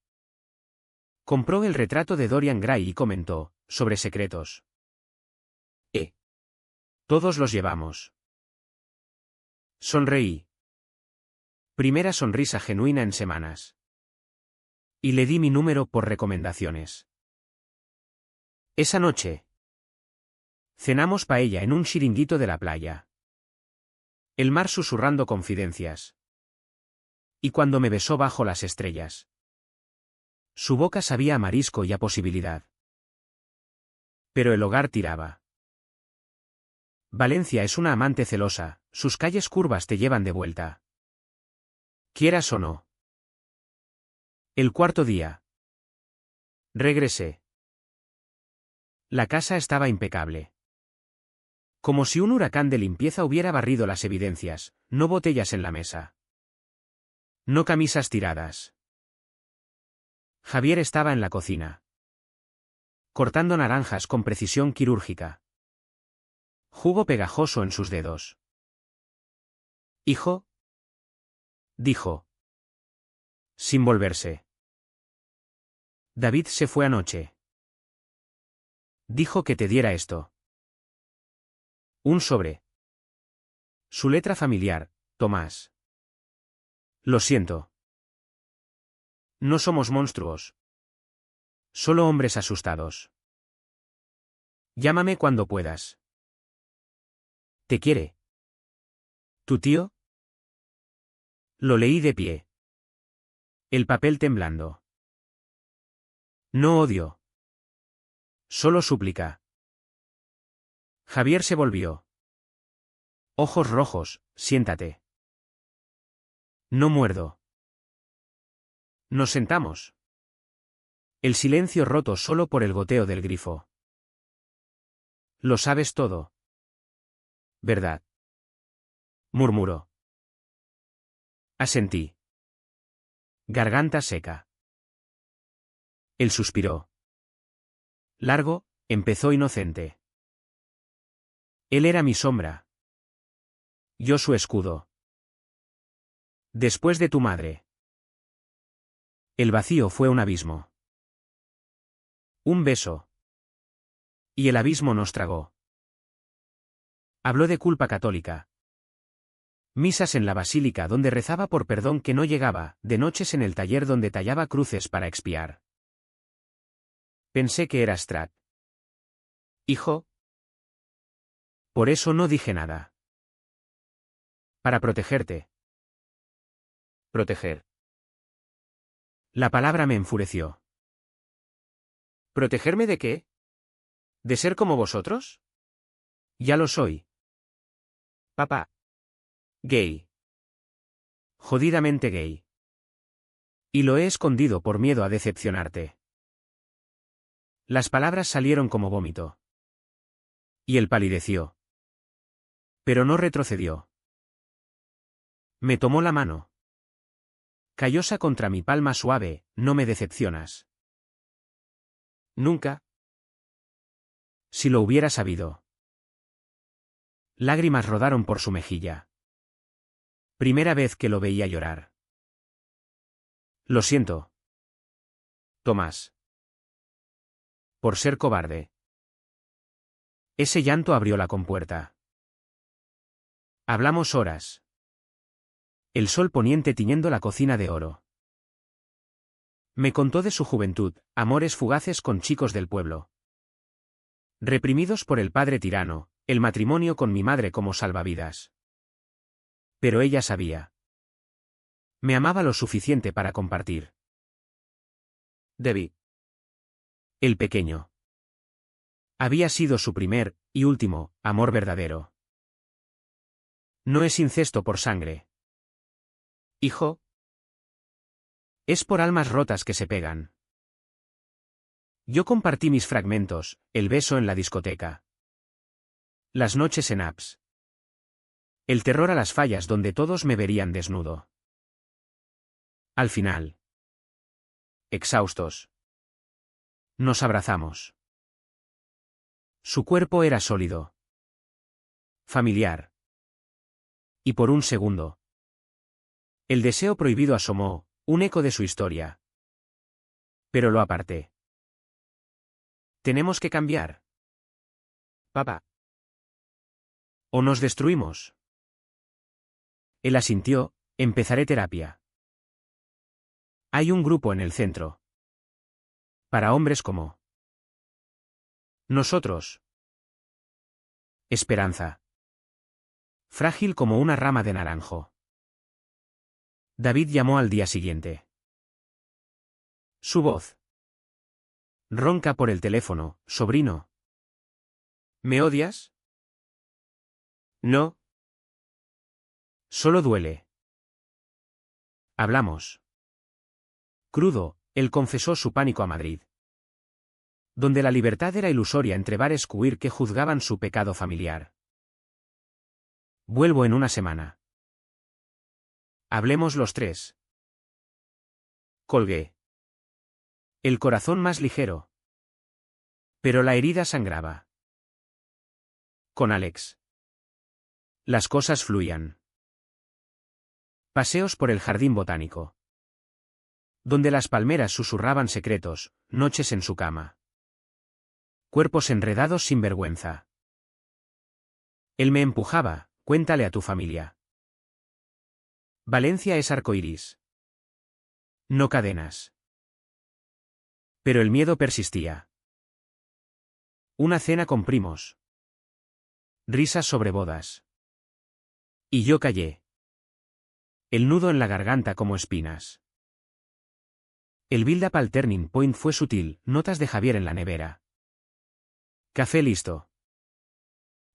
Compró el retrato de Dorian Gray y comentó, sobre secretos. Todos los llevamos. Sonreí. Primera sonrisa genuina en semanas. Y le di mi número por recomendaciones. Esa noche. Cenamos paella en un chiringuito de la playa. El mar susurrando confidencias. Y cuando me besó bajo las estrellas. Su boca sabía a marisco y a posibilidad. Pero el hogar tiraba. Valencia es una amante celosa, sus calles curvas te llevan de vuelta. Quieras o no. El 4.º día. Regresé. La casa estaba impecable. Como si un huracán de limpieza hubiera barrido las evidencias, no botellas en la mesa. No camisas tiradas. Javier estaba en la cocina. Cortando naranjas con precisión quirúrgica. Jugo pegajoso en sus dedos. Hijo. Dijo. Sin volverse. David se fue anoche. Dijo que te diera esto. Un sobre. Su letra familiar, Tomás. Lo siento. No somos monstruos. Solo hombres asustados. Llámame cuando puedas. ¿Te quiere? ¿Tu tío? Lo leí de pie. El papel temblando. No odio. Solo súplica. Javier se volvió. Ojos rojos, siéntate. No muerdo. Nos sentamos. El silencio roto solo por el goteo del grifo. Lo sabes todo. ¿Verdad? Murmuró. Asentí. Garganta seca. Él suspiró. Largo, empezó inocente. Él era mi sombra. Yo su escudo. Después de tu madre. El vacío fue un abismo. Un beso. Y el abismo nos tragó. Habló de culpa católica. Misas en la basílica donde rezaba por perdón que no llegaba, de noches en el taller donde tallaba cruces para expiar. Pensé que eras Strat. Hijo. Por eso no dije nada. Para protegerte. Proteger. La palabra me enfureció. ¿Protegerme de qué? ¿De ser como vosotros? Ya lo soy. Papá. Gay. Jodidamente gay. Y lo he escondido por miedo a decepcionarte. Las palabras salieron como vómito. Y él palideció. Pero no retrocedió. Me tomó la mano. Callosa contra mi palma suave, no me decepcionas. Nunca. Si lo hubiera sabido. Lágrimas rodaron por su mejilla. Primera vez que lo veía llorar. Lo siento. Tomás. Por ser cobarde. Ese llanto abrió la compuerta. Hablamos horas. El sol poniente tiñendo la cocina de oro. Me contó de su juventud, amores fugaces con chicos del pueblo. Reprimidos por el padre tirano, el matrimonio con mi madre como salvavidas. Pero ella sabía. Me amaba lo suficiente para compartir. Debbie. El pequeño. Había sido su primer, y último, amor verdadero. No es incesto por sangre. Hijo. Es por almas rotas que se pegan. Yo compartí mis fragmentos, el beso en la discoteca. Las noches en apps. El terror a las fallas donde todos me verían desnudo. Al final. Exhaustos. Nos abrazamos. Su cuerpo era sólido. Familiar. Y por un segundo. El deseo prohibido asomó, un eco de su historia. Pero lo aparté. Tenemos que cambiar. Papá. O nos destruimos. Él asintió, empezaré terapia. Hay un grupo en el centro. Para hombres como nosotros. Esperanza. Frágil como una rama de naranjo. David llamó al día siguiente. Su voz. Ronca por el teléfono, sobrino. ¿Me odias? No. Solo duele. Hablamos. Crudo, él confesó su pánico a Madrid. Donde la libertad era ilusoria entre bares queer que juzgaban su pecado familiar. Vuelvo en una semana. Hablemos los tres. Colgué. El corazón más ligero. Pero la herida sangraba. Con Alex. Las cosas fluían. Paseos por el jardín botánico. Donde las palmeras susurraban secretos, noches en su cama. Cuerpos enredados sin vergüenza. Él me empujaba, cuéntale a tu familia. Valencia es arcoíris. No cadenas. Pero el miedo persistía. Una cena con primos. Risas sobre bodas. Y yo callé. El nudo en la garganta como espinas. El build-up al turning point fue sutil, notas de Javier en la nevera. Café listo.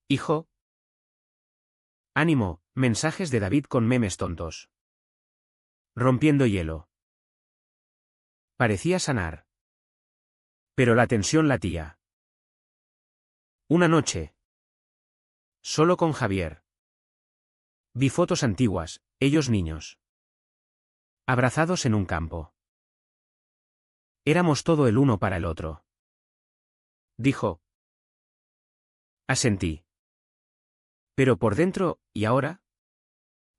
Hijo. Ánimo, mensajes de David con memes tontos. Rompiendo hielo. Parecía sanar. Pero la tensión latía. Una noche. Solo con Javier. Vi fotos antiguas, ellos niños. Abrazados en un campo. Éramos todo el uno para el otro. Dijo. Asentí. Pero por dentro, ¿y ahora?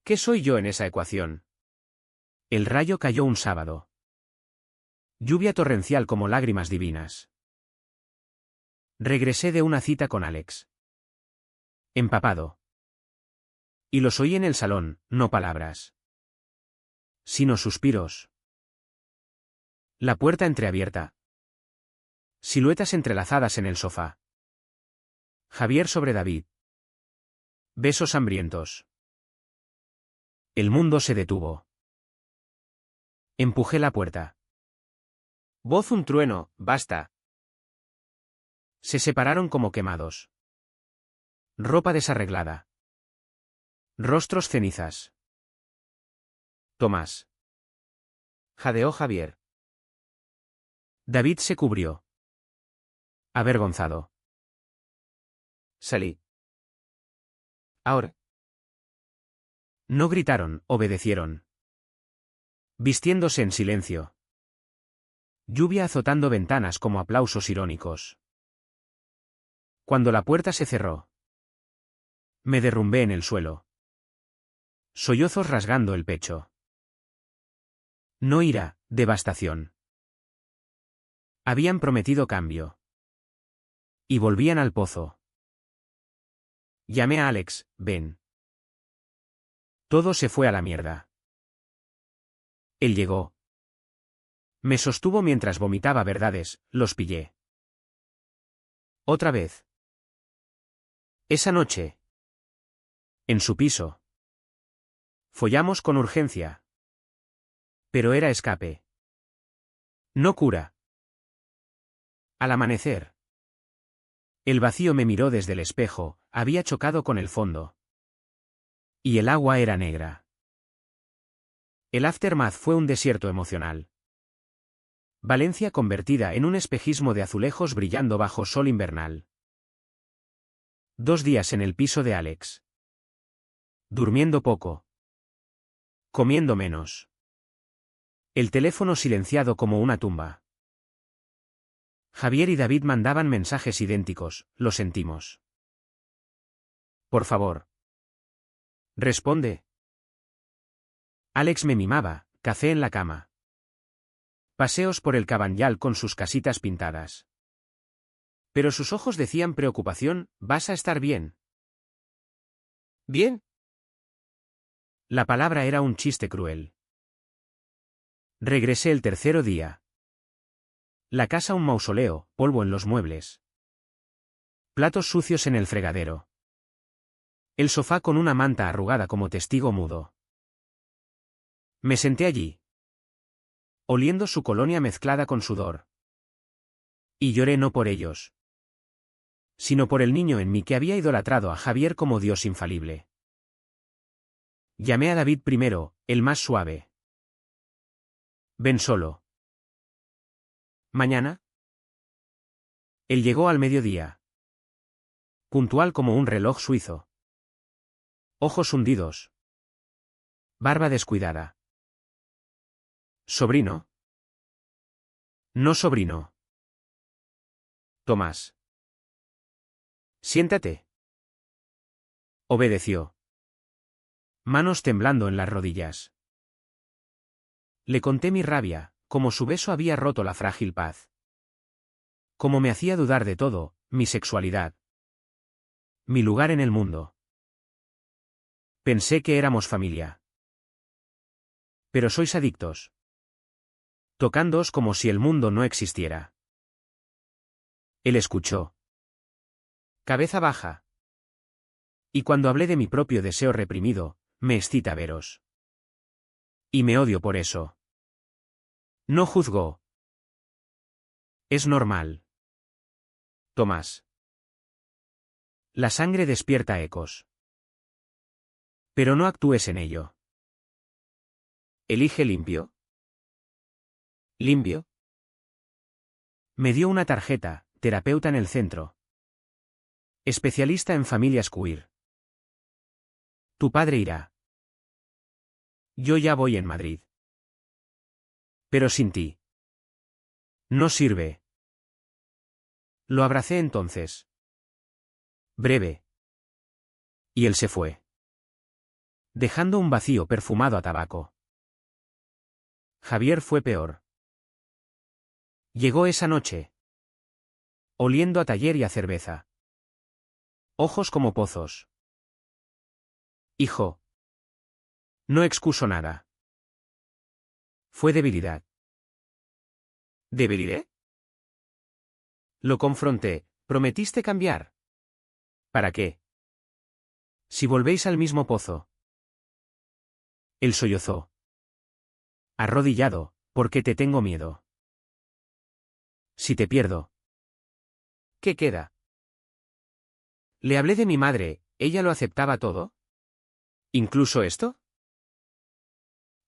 ¿Qué soy yo en esa ecuación? El rayo cayó un sábado. Lluvia torrencial como lágrimas divinas. Regresé de una cita con Alex. Empapado. Y los oí en el salón, no palabras. Sino suspiros. La puerta entreabierta. Siluetas entrelazadas en el sofá. Javier sobre David. Besos hambrientos. El mundo se detuvo. Empujé la puerta. Voz un trueno, basta. Se separaron como quemados. Ropa desarreglada. Rostros cenizas. Tomás. Jadeó Javier. David se cubrió. Avergonzado. Salí. Ahora. No gritaron, obedecieron. Vistiéndose en silencio. Lluvia azotando ventanas como aplausos irónicos. Cuando la puerta se cerró. Me derrumbé en el suelo. Sollozos rasgando el pecho. No ira, devastación. Habían prometido cambio. Y volvían al pozo. Llamé a Alex, ven. Todo se fue a la mierda. Él llegó. Me sostuvo mientras vomitaba verdades, los pillé. Otra vez. Esa noche. En su piso. Follamos con urgencia. Pero era escape. No cura. Al amanecer. El vacío me miró desde el espejo, había chocado con el fondo. Y el agua era negra. El aftermath fue un desierto emocional. Valencia convertida en un espejismo de azulejos brillando bajo sol invernal. 2 días en el piso de Alex. Durmiendo poco. Comiendo menos. El teléfono silenciado como una tumba. Javier y David mandaban mensajes idénticos, lo sentimos. Por favor. Responde. Alex me mimaba, café en la cama. Paseos por el Cabanyal con sus casitas pintadas. Pero sus ojos decían preocupación, ¿vas a estar bien? ¿Bien? La palabra era un chiste cruel. Regresé el tercer día. La casa un mausoleo, polvo en los muebles. Platos sucios en el fregadero. El sofá con una manta arrugada como testigo mudo. Me senté allí. Oliendo su colonia mezclada con sudor. Y lloré no por ellos. Sino por el niño en mí que había idolatrado a Javier como Dios infalible. Llamé a David primero, el más suave. Ven solo. ¿Mañana? Él llegó al mediodía. Puntual como un reloj suizo. Ojos hundidos. Barba descuidada. ¿Sobrino? No sobrino. Tomás. Siéntate. Obedeció. Manos temblando en las rodillas. Le conté mi rabia, como su beso había roto la frágil paz. Como me hacía dudar de todo, mi sexualidad. Mi lugar en el mundo. Pensé que éramos familia. Pero sois adictos. Tocándoos como si el mundo no existiera. Él escuchó. Cabeza baja. Y cuando hablé de mi propio deseo reprimido, me excita veros. Y me odio por eso. No juzgó. Es normal. Tomás. La sangre despierta ecos. Pero no actúes en ello. Elige limpio. ¿Limpio? Me dio una tarjeta, terapeuta en el centro. Especialista en familias queer. Tu padre irá. Yo ya voy en Madrid. Pero sin ti. No sirve. Lo abracé entonces. Breve. Y él se fue. Dejando un vacío perfumado a tabaco. Javier fue peor. Llegó esa noche. Oliendo a taller y a cerveza. Ojos como pozos. Hijo. No excuso nada. Fue debilidad. ¿Debilidad? Lo confronté. ¿Prometiste cambiar? ¿Para qué? Si volvéis al mismo pozo. Él sollozó. Arrodillado, porque te tengo miedo. Si te pierdo. ¿Qué queda? Le hablé de mi madre, ¿ella lo aceptaba todo? ¿Incluso esto?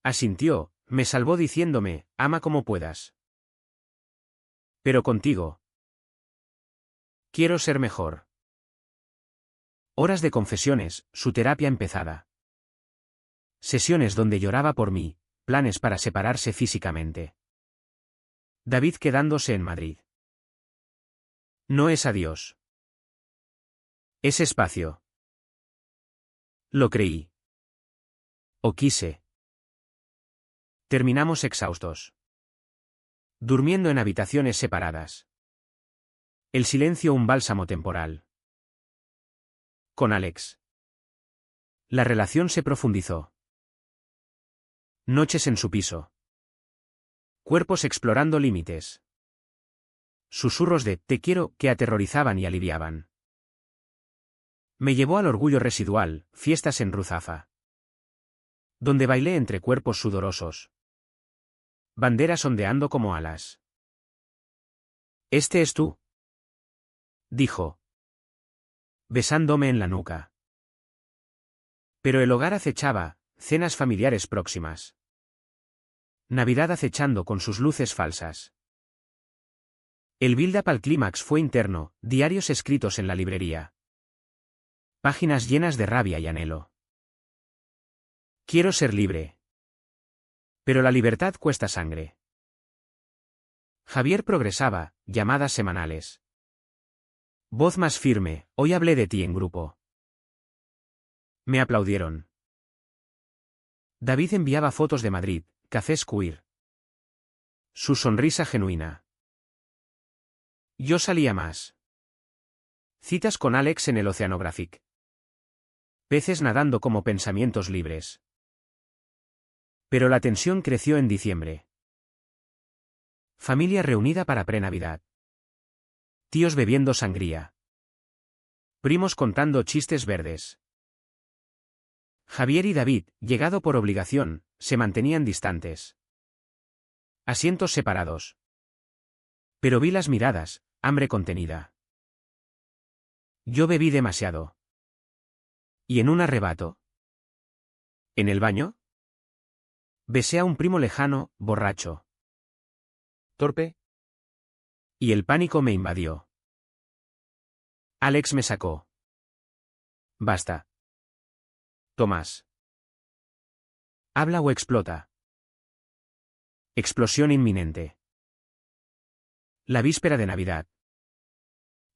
Asintió, me salvó diciéndome, ama como puedas. Pero contigo. Quiero ser mejor. Horas de confesiones, su terapia empezada. Sesiones donde lloraba por mí, planes para separarse físicamente. David quedándose en Madrid. No es adiós. Es espacio. Lo creí. O quise. Terminamos exhaustos. Durmiendo en habitaciones separadas. El silencio un bálsamo temporal. Con Alex. La relación se profundizó. Noches en su piso. Cuerpos explorando límites. Susurros de «te quiero» que aterrorizaban y aliviaban. Me llevó al orgullo residual, fiestas en Ruzafa. Donde bailé entre cuerpos sudorosos. Banderas ondeando como alas. «Este es tú», dijo. Besándome en la nuca. Pero el hogar acechaba, cenas familiares próximas. Navidad acechando con sus luces falsas. El build-up al clímax fue interno, diarios escritos en la librería. Páginas llenas de rabia y anhelo. Quiero ser libre. Pero la libertad cuesta sangre. Javier progresaba, llamadas semanales. Voz más firme, hoy hablé de ti en grupo. Me aplaudieron. David enviaba fotos de Madrid, cafés queer. Su sonrisa genuina. Yo salía más. Citas con Alex en el Oceanographic. Peces nadando como pensamientos libres. Pero la tensión creció en diciembre. Familia reunida para pre-Navidad. Tíos bebiendo sangría. Primos contando chistes verdes. Javier y David, llegado por obligación, se mantenían distantes. Asientos separados. Pero vi las miradas, hambre contenida. Yo bebí demasiado. Y en un arrebato. ¿En el baño? Besé a un primo lejano, borracho. ¿Torpe? Y el pánico me invadió. Alex me sacó. Basta. Tomás. Habla o explota. Explosión inminente. La víspera de Navidad.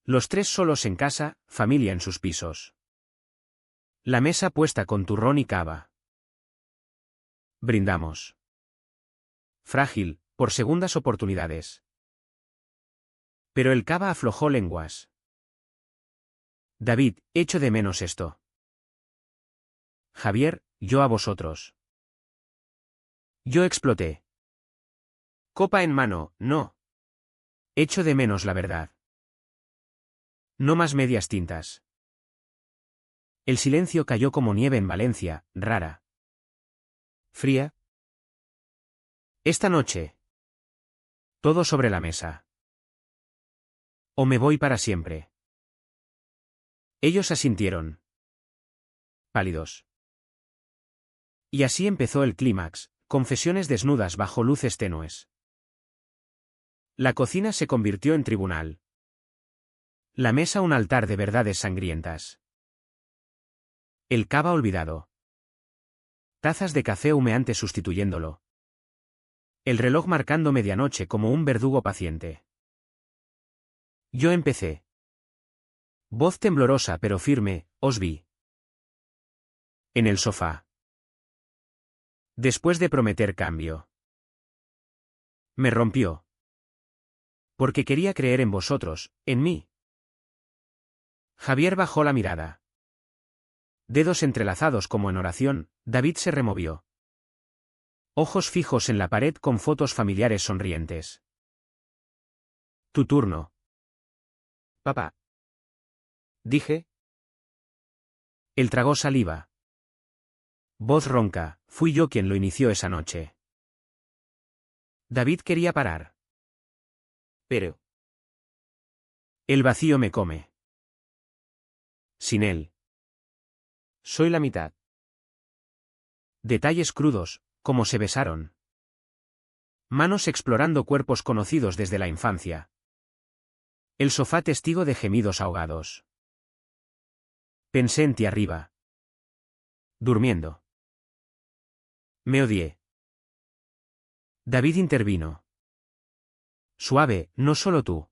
Los tres solos en casa, familia en sus pisos. La mesa puesta con turrón y cava. Brindamos. Frágil, por segundas oportunidades. Pero el cava aflojó lenguas. David, echo de menos esto. Javier, yo a vosotros. Yo exploté. Copa en mano, no. Echo de menos la verdad. No más medias tintas. El silencio cayó como nieve en Valencia, rara. Fría. Esta noche. Todo sobre la mesa. O me voy para siempre. Ellos asintieron. Pálidos. Y así empezó el clímax, confesiones desnudas bajo luces tenues. La cocina se convirtió en tribunal. La mesa un altar de verdades sangrientas. El cava olvidado. Tazas de café humeante sustituyéndolo. El reloj marcando medianoche como un verdugo paciente. Yo empecé. Voz temblorosa pero firme, os vi. En el sofá. Después de prometer cambio. Me rompió. Porque quería creer en vosotros, en mí. Javier bajó la mirada. Dedos entrelazados como en oración, David se removió. Ojos fijos en la pared con fotos familiares sonrientes. Tu turno. Papá. Dije. Él tragó saliva. Voz ronca, fui yo quien lo inició esa noche. David quería parar. Pero. El vacío me come. Sin él. Soy la mitad. Detalles crudos, como se besaron. Manos explorando cuerpos conocidos desde la infancia. El sofá testigo de gemidos ahogados. Pensé en ti arriba. Durmiendo. Me odié. David intervino. Suave, no solo tú.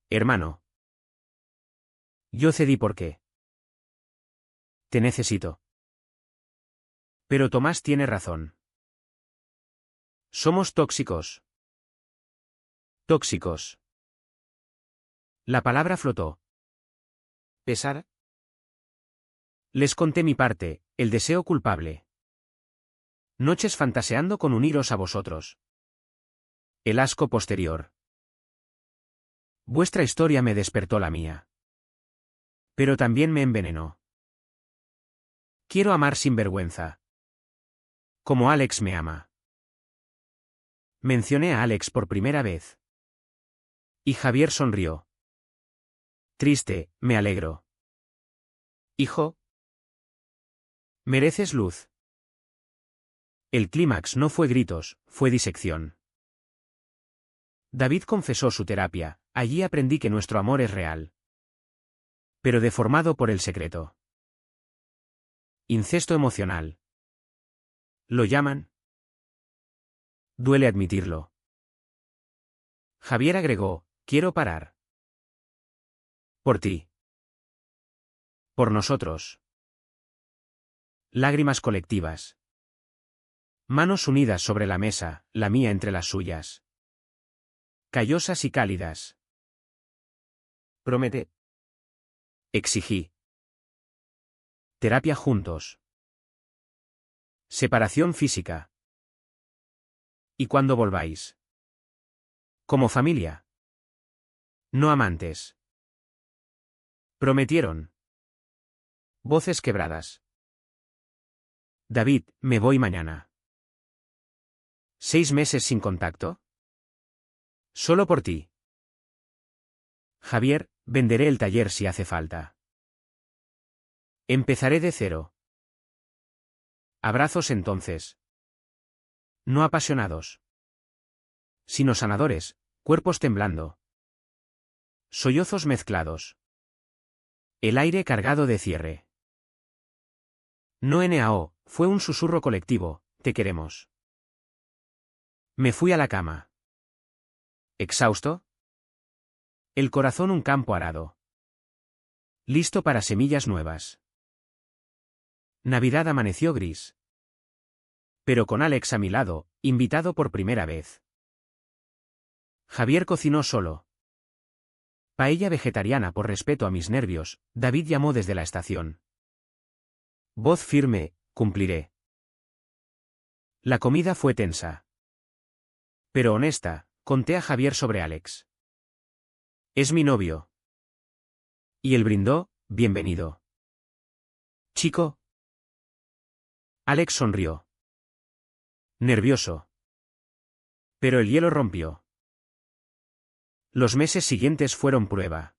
Hermano. Yo cedí porque. Te necesito. Pero Tomás tiene razón. Somos tóxicos. Tóxicos. La palabra flotó. ¿Pesar? Les conté mi parte, el deseo culpable. Noches fantaseando con uniros a vosotros. El asco posterior. Vuestra historia me despertó la mía. Pero también me envenenó. Quiero amar sin vergüenza. Como Alex me ama. Mencioné a Alex por primera vez. Y Javier sonrió. Triste, me alegro. Hijo. Mereces luz. El clímax no fue gritos, fue disección. David confesó su terapia, allí aprendí que nuestro amor es real. Pero deformado por el secreto. Incesto emocional. ¿Lo llaman? Duele admitirlo. Javier agregó, quiero parar. Por ti. Por nosotros. Lágrimas colectivas. Manos unidas sobre la mesa, la mía entre las suyas. Callosas y cálidas. Promete. Exigí. Terapia juntos. Separación física. ¿Y cuándo volváis? Como familia. No amantes. Prometieron. Voces quebradas. David, me voy mañana. 6 meses sin contacto. Solo por ti. Javier, venderé el taller si hace falta. Empezaré de cero. Abrazos entonces. No apasionados. Sino sanadores, cuerpos temblando. Sollozos mezclados. El aire cargado de cierre. No NAO, fue un susurro colectivo, te queremos. Me fui a la cama. ¿Exhausto? El corazón un campo arado. Listo para semillas nuevas. Navidad amaneció gris. Pero con Alex a mi lado, invitado por primera vez. Javier cocinó solo. Paella vegetariana por respeto a mis nervios, David llamó desde la estación. Voz firme, cumpliré. La comida fue tensa. Pero honesta, conté a Javier sobre Alex. Es mi novio. Y él brindó, bienvenido. Chico. Alex sonrió. Nervioso. Pero el hielo rompió. Los meses siguientes fueron prueba.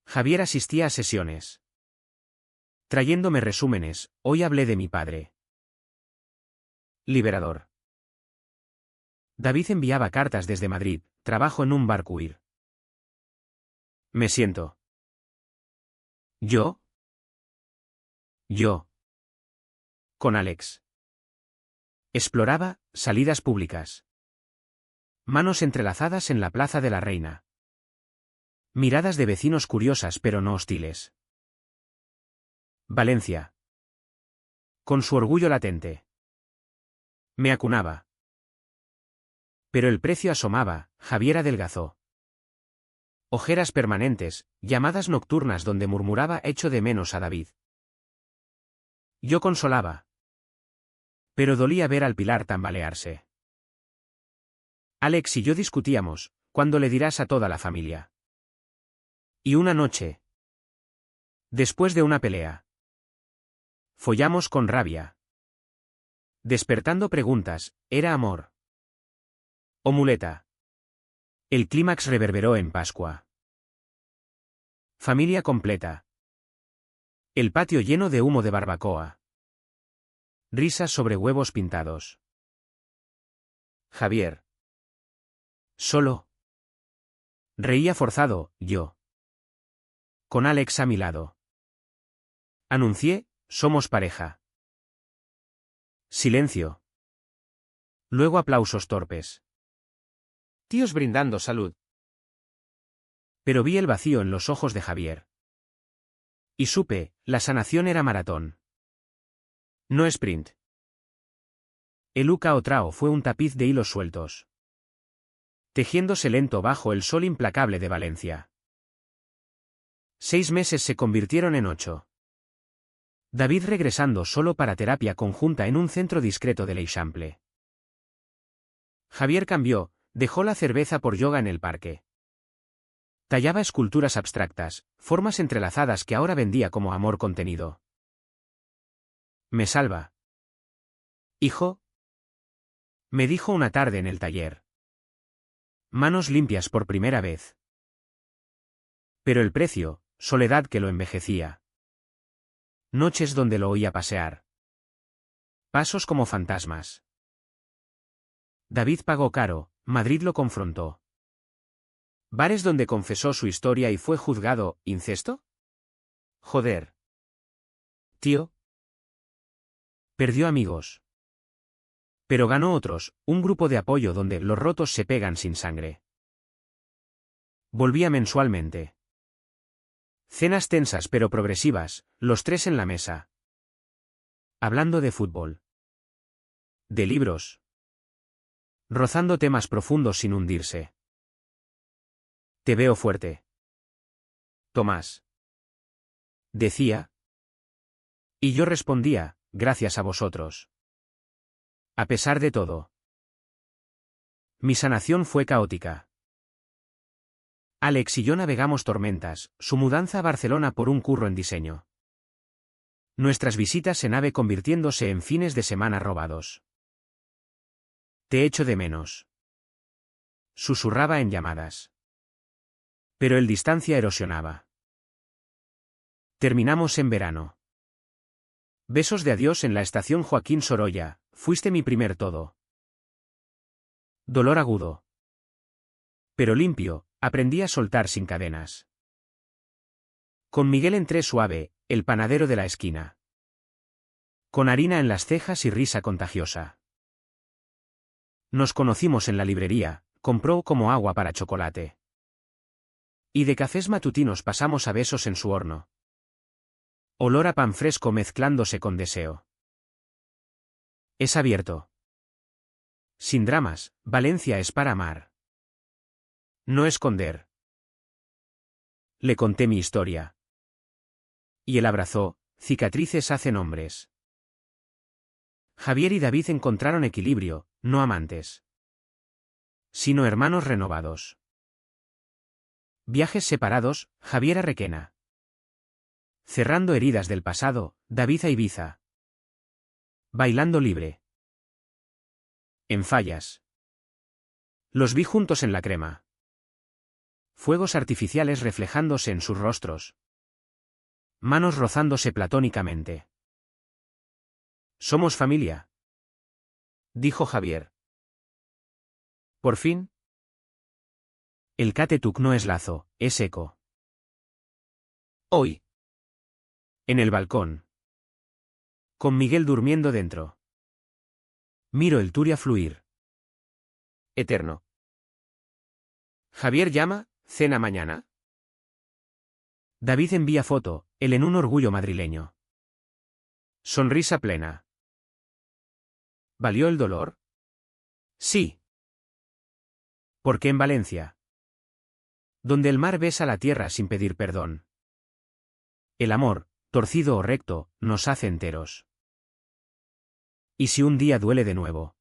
Javier asistía a sesiones. Trayéndome resúmenes, hoy hablé de mi padre. Liberador. David enviaba cartas desde Madrid, trabajo en un bar queer. Me siento. ¿Yo? Yo. Con Alex. Exploraba, salidas públicas. Manos entrelazadas en la Plaza de la Reina. Miradas de vecinos curiosas pero no hostiles. Valencia. Con su orgullo latente. Me acunaba. Pero el precio asomaba, Javier adelgazó. Ojeras permanentes, llamadas nocturnas donde murmuraba echo de menos a David. Yo consolaba. Pero dolía ver al Pilar tambalearse. Alex y yo discutíamos, ¿cuándo le dirás a toda la familia? Y una noche. Después de una pelea. Follamos con rabia. Despertando preguntas, ¿era amor o muleta? El clímax reverberó en Pascua. Familia completa. El patio lleno de humo de barbacoa. Risas sobre huevos pintados. Javier. Solo. Reía forzado, yo. Con Alex a mi lado. Anuncié, somos pareja. Silencio. Luego aplausos torpes. Tíos brindando salud. Pero vi el vacío en los ojos de Javier. Y supe, la sanación era maratón. No sprint. El Uca Otrao fue un tapiz de hilos sueltos. Tejiéndose lento bajo el sol implacable de Valencia. 6 meses se convirtieron en 8. David regresando solo para terapia conjunta en un centro discreto de l'Eixample. Javier cambió, dejó la cerveza por yoga en el parque. Tallaba esculturas abstractas, formas entrelazadas que ahora vendía como amor contenido. Me salva. Hijo. Me dijo una tarde en el taller. Manos limpias por primera vez. Pero el precio, soledad que lo envejecía. Noches donde lo oía pasear. Pasos como fantasmas. David pagó caro, Madrid lo confrontó. Bares donde confesó su historia y fue juzgado, ¿incesto? Joder. Tío. Perdió amigos. Pero ganó otros, un grupo de apoyo donde los rotos se pegan sin sangre. Volvía mensualmente. Cenas tensas pero progresivas, los 3 en la mesa. Hablando de fútbol. De libros. Rozando temas profundos sin hundirse. Te veo fuerte. Tomás. Decía. Y yo respondía, gracias a vosotros. A pesar de todo. Mi sanación fue caótica. Alex y yo navegamos tormentas, su mudanza a Barcelona por un curro en diseño. Nuestras visitas en AVE convirtiéndose en fines de semana robados. Te echo de menos. Susurraba en llamadas. Pero el distancia erosionaba. Terminamos en verano. Besos de adiós en la estación Joaquín Sorolla, fuiste mi primer todo. Dolor agudo. Pero limpio, aprendí a soltar sin cadenas. Con Miguel entré suave, el panadero de la esquina. Con harina en las cejas y risa contagiosa. Nos conocimos en la librería, compró como agua para chocolate. Y de cafés matutinos pasamos a besos en su horno. Olor a pan fresco mezclándose con deseo. Es abierto. Sin dramas, Valencia es para amar. No esconder. Le conté mi historia. Y él abrazó, cicatrices hacen hombres. Javier y David encontraron equilibrio, no amantes. Sino hermanos renovados. Viajes separados, Javier a Requena. Cerrando heridas del pasado, David a Ibiza. Bailando libre. En Fallas. Los vi juntos en la crema. Fuegos artificiales reflejándose en sus rostros. Manos rozándose platónicamente. Somos familia. Dijo Javier. Por fin. El Catetuc no es lazo, es eco. Hoy. En el balcón. Con Miguel durmiendo dentro. Miro el Turia fluir. Eterno. Javier llama, cena mañana. David envía foto, él en un orgullo madrileño. Sonrisa plena. ¿Valió el dolor? Sí. Porque en Valencia, donde el mar besa la tierra sin pedir perdón, el amor, torcido o recto, nos hace enteros. Y si un día duele de nuevo,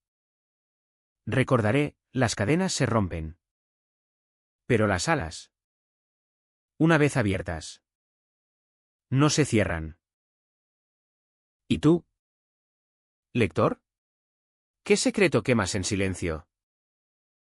recordaré, las cadenas se rompen. Pero las alas, una vez abiertas, no se cierran. ¿Y tú? ¿Lector? ¿Qué secreto quemas en silencio?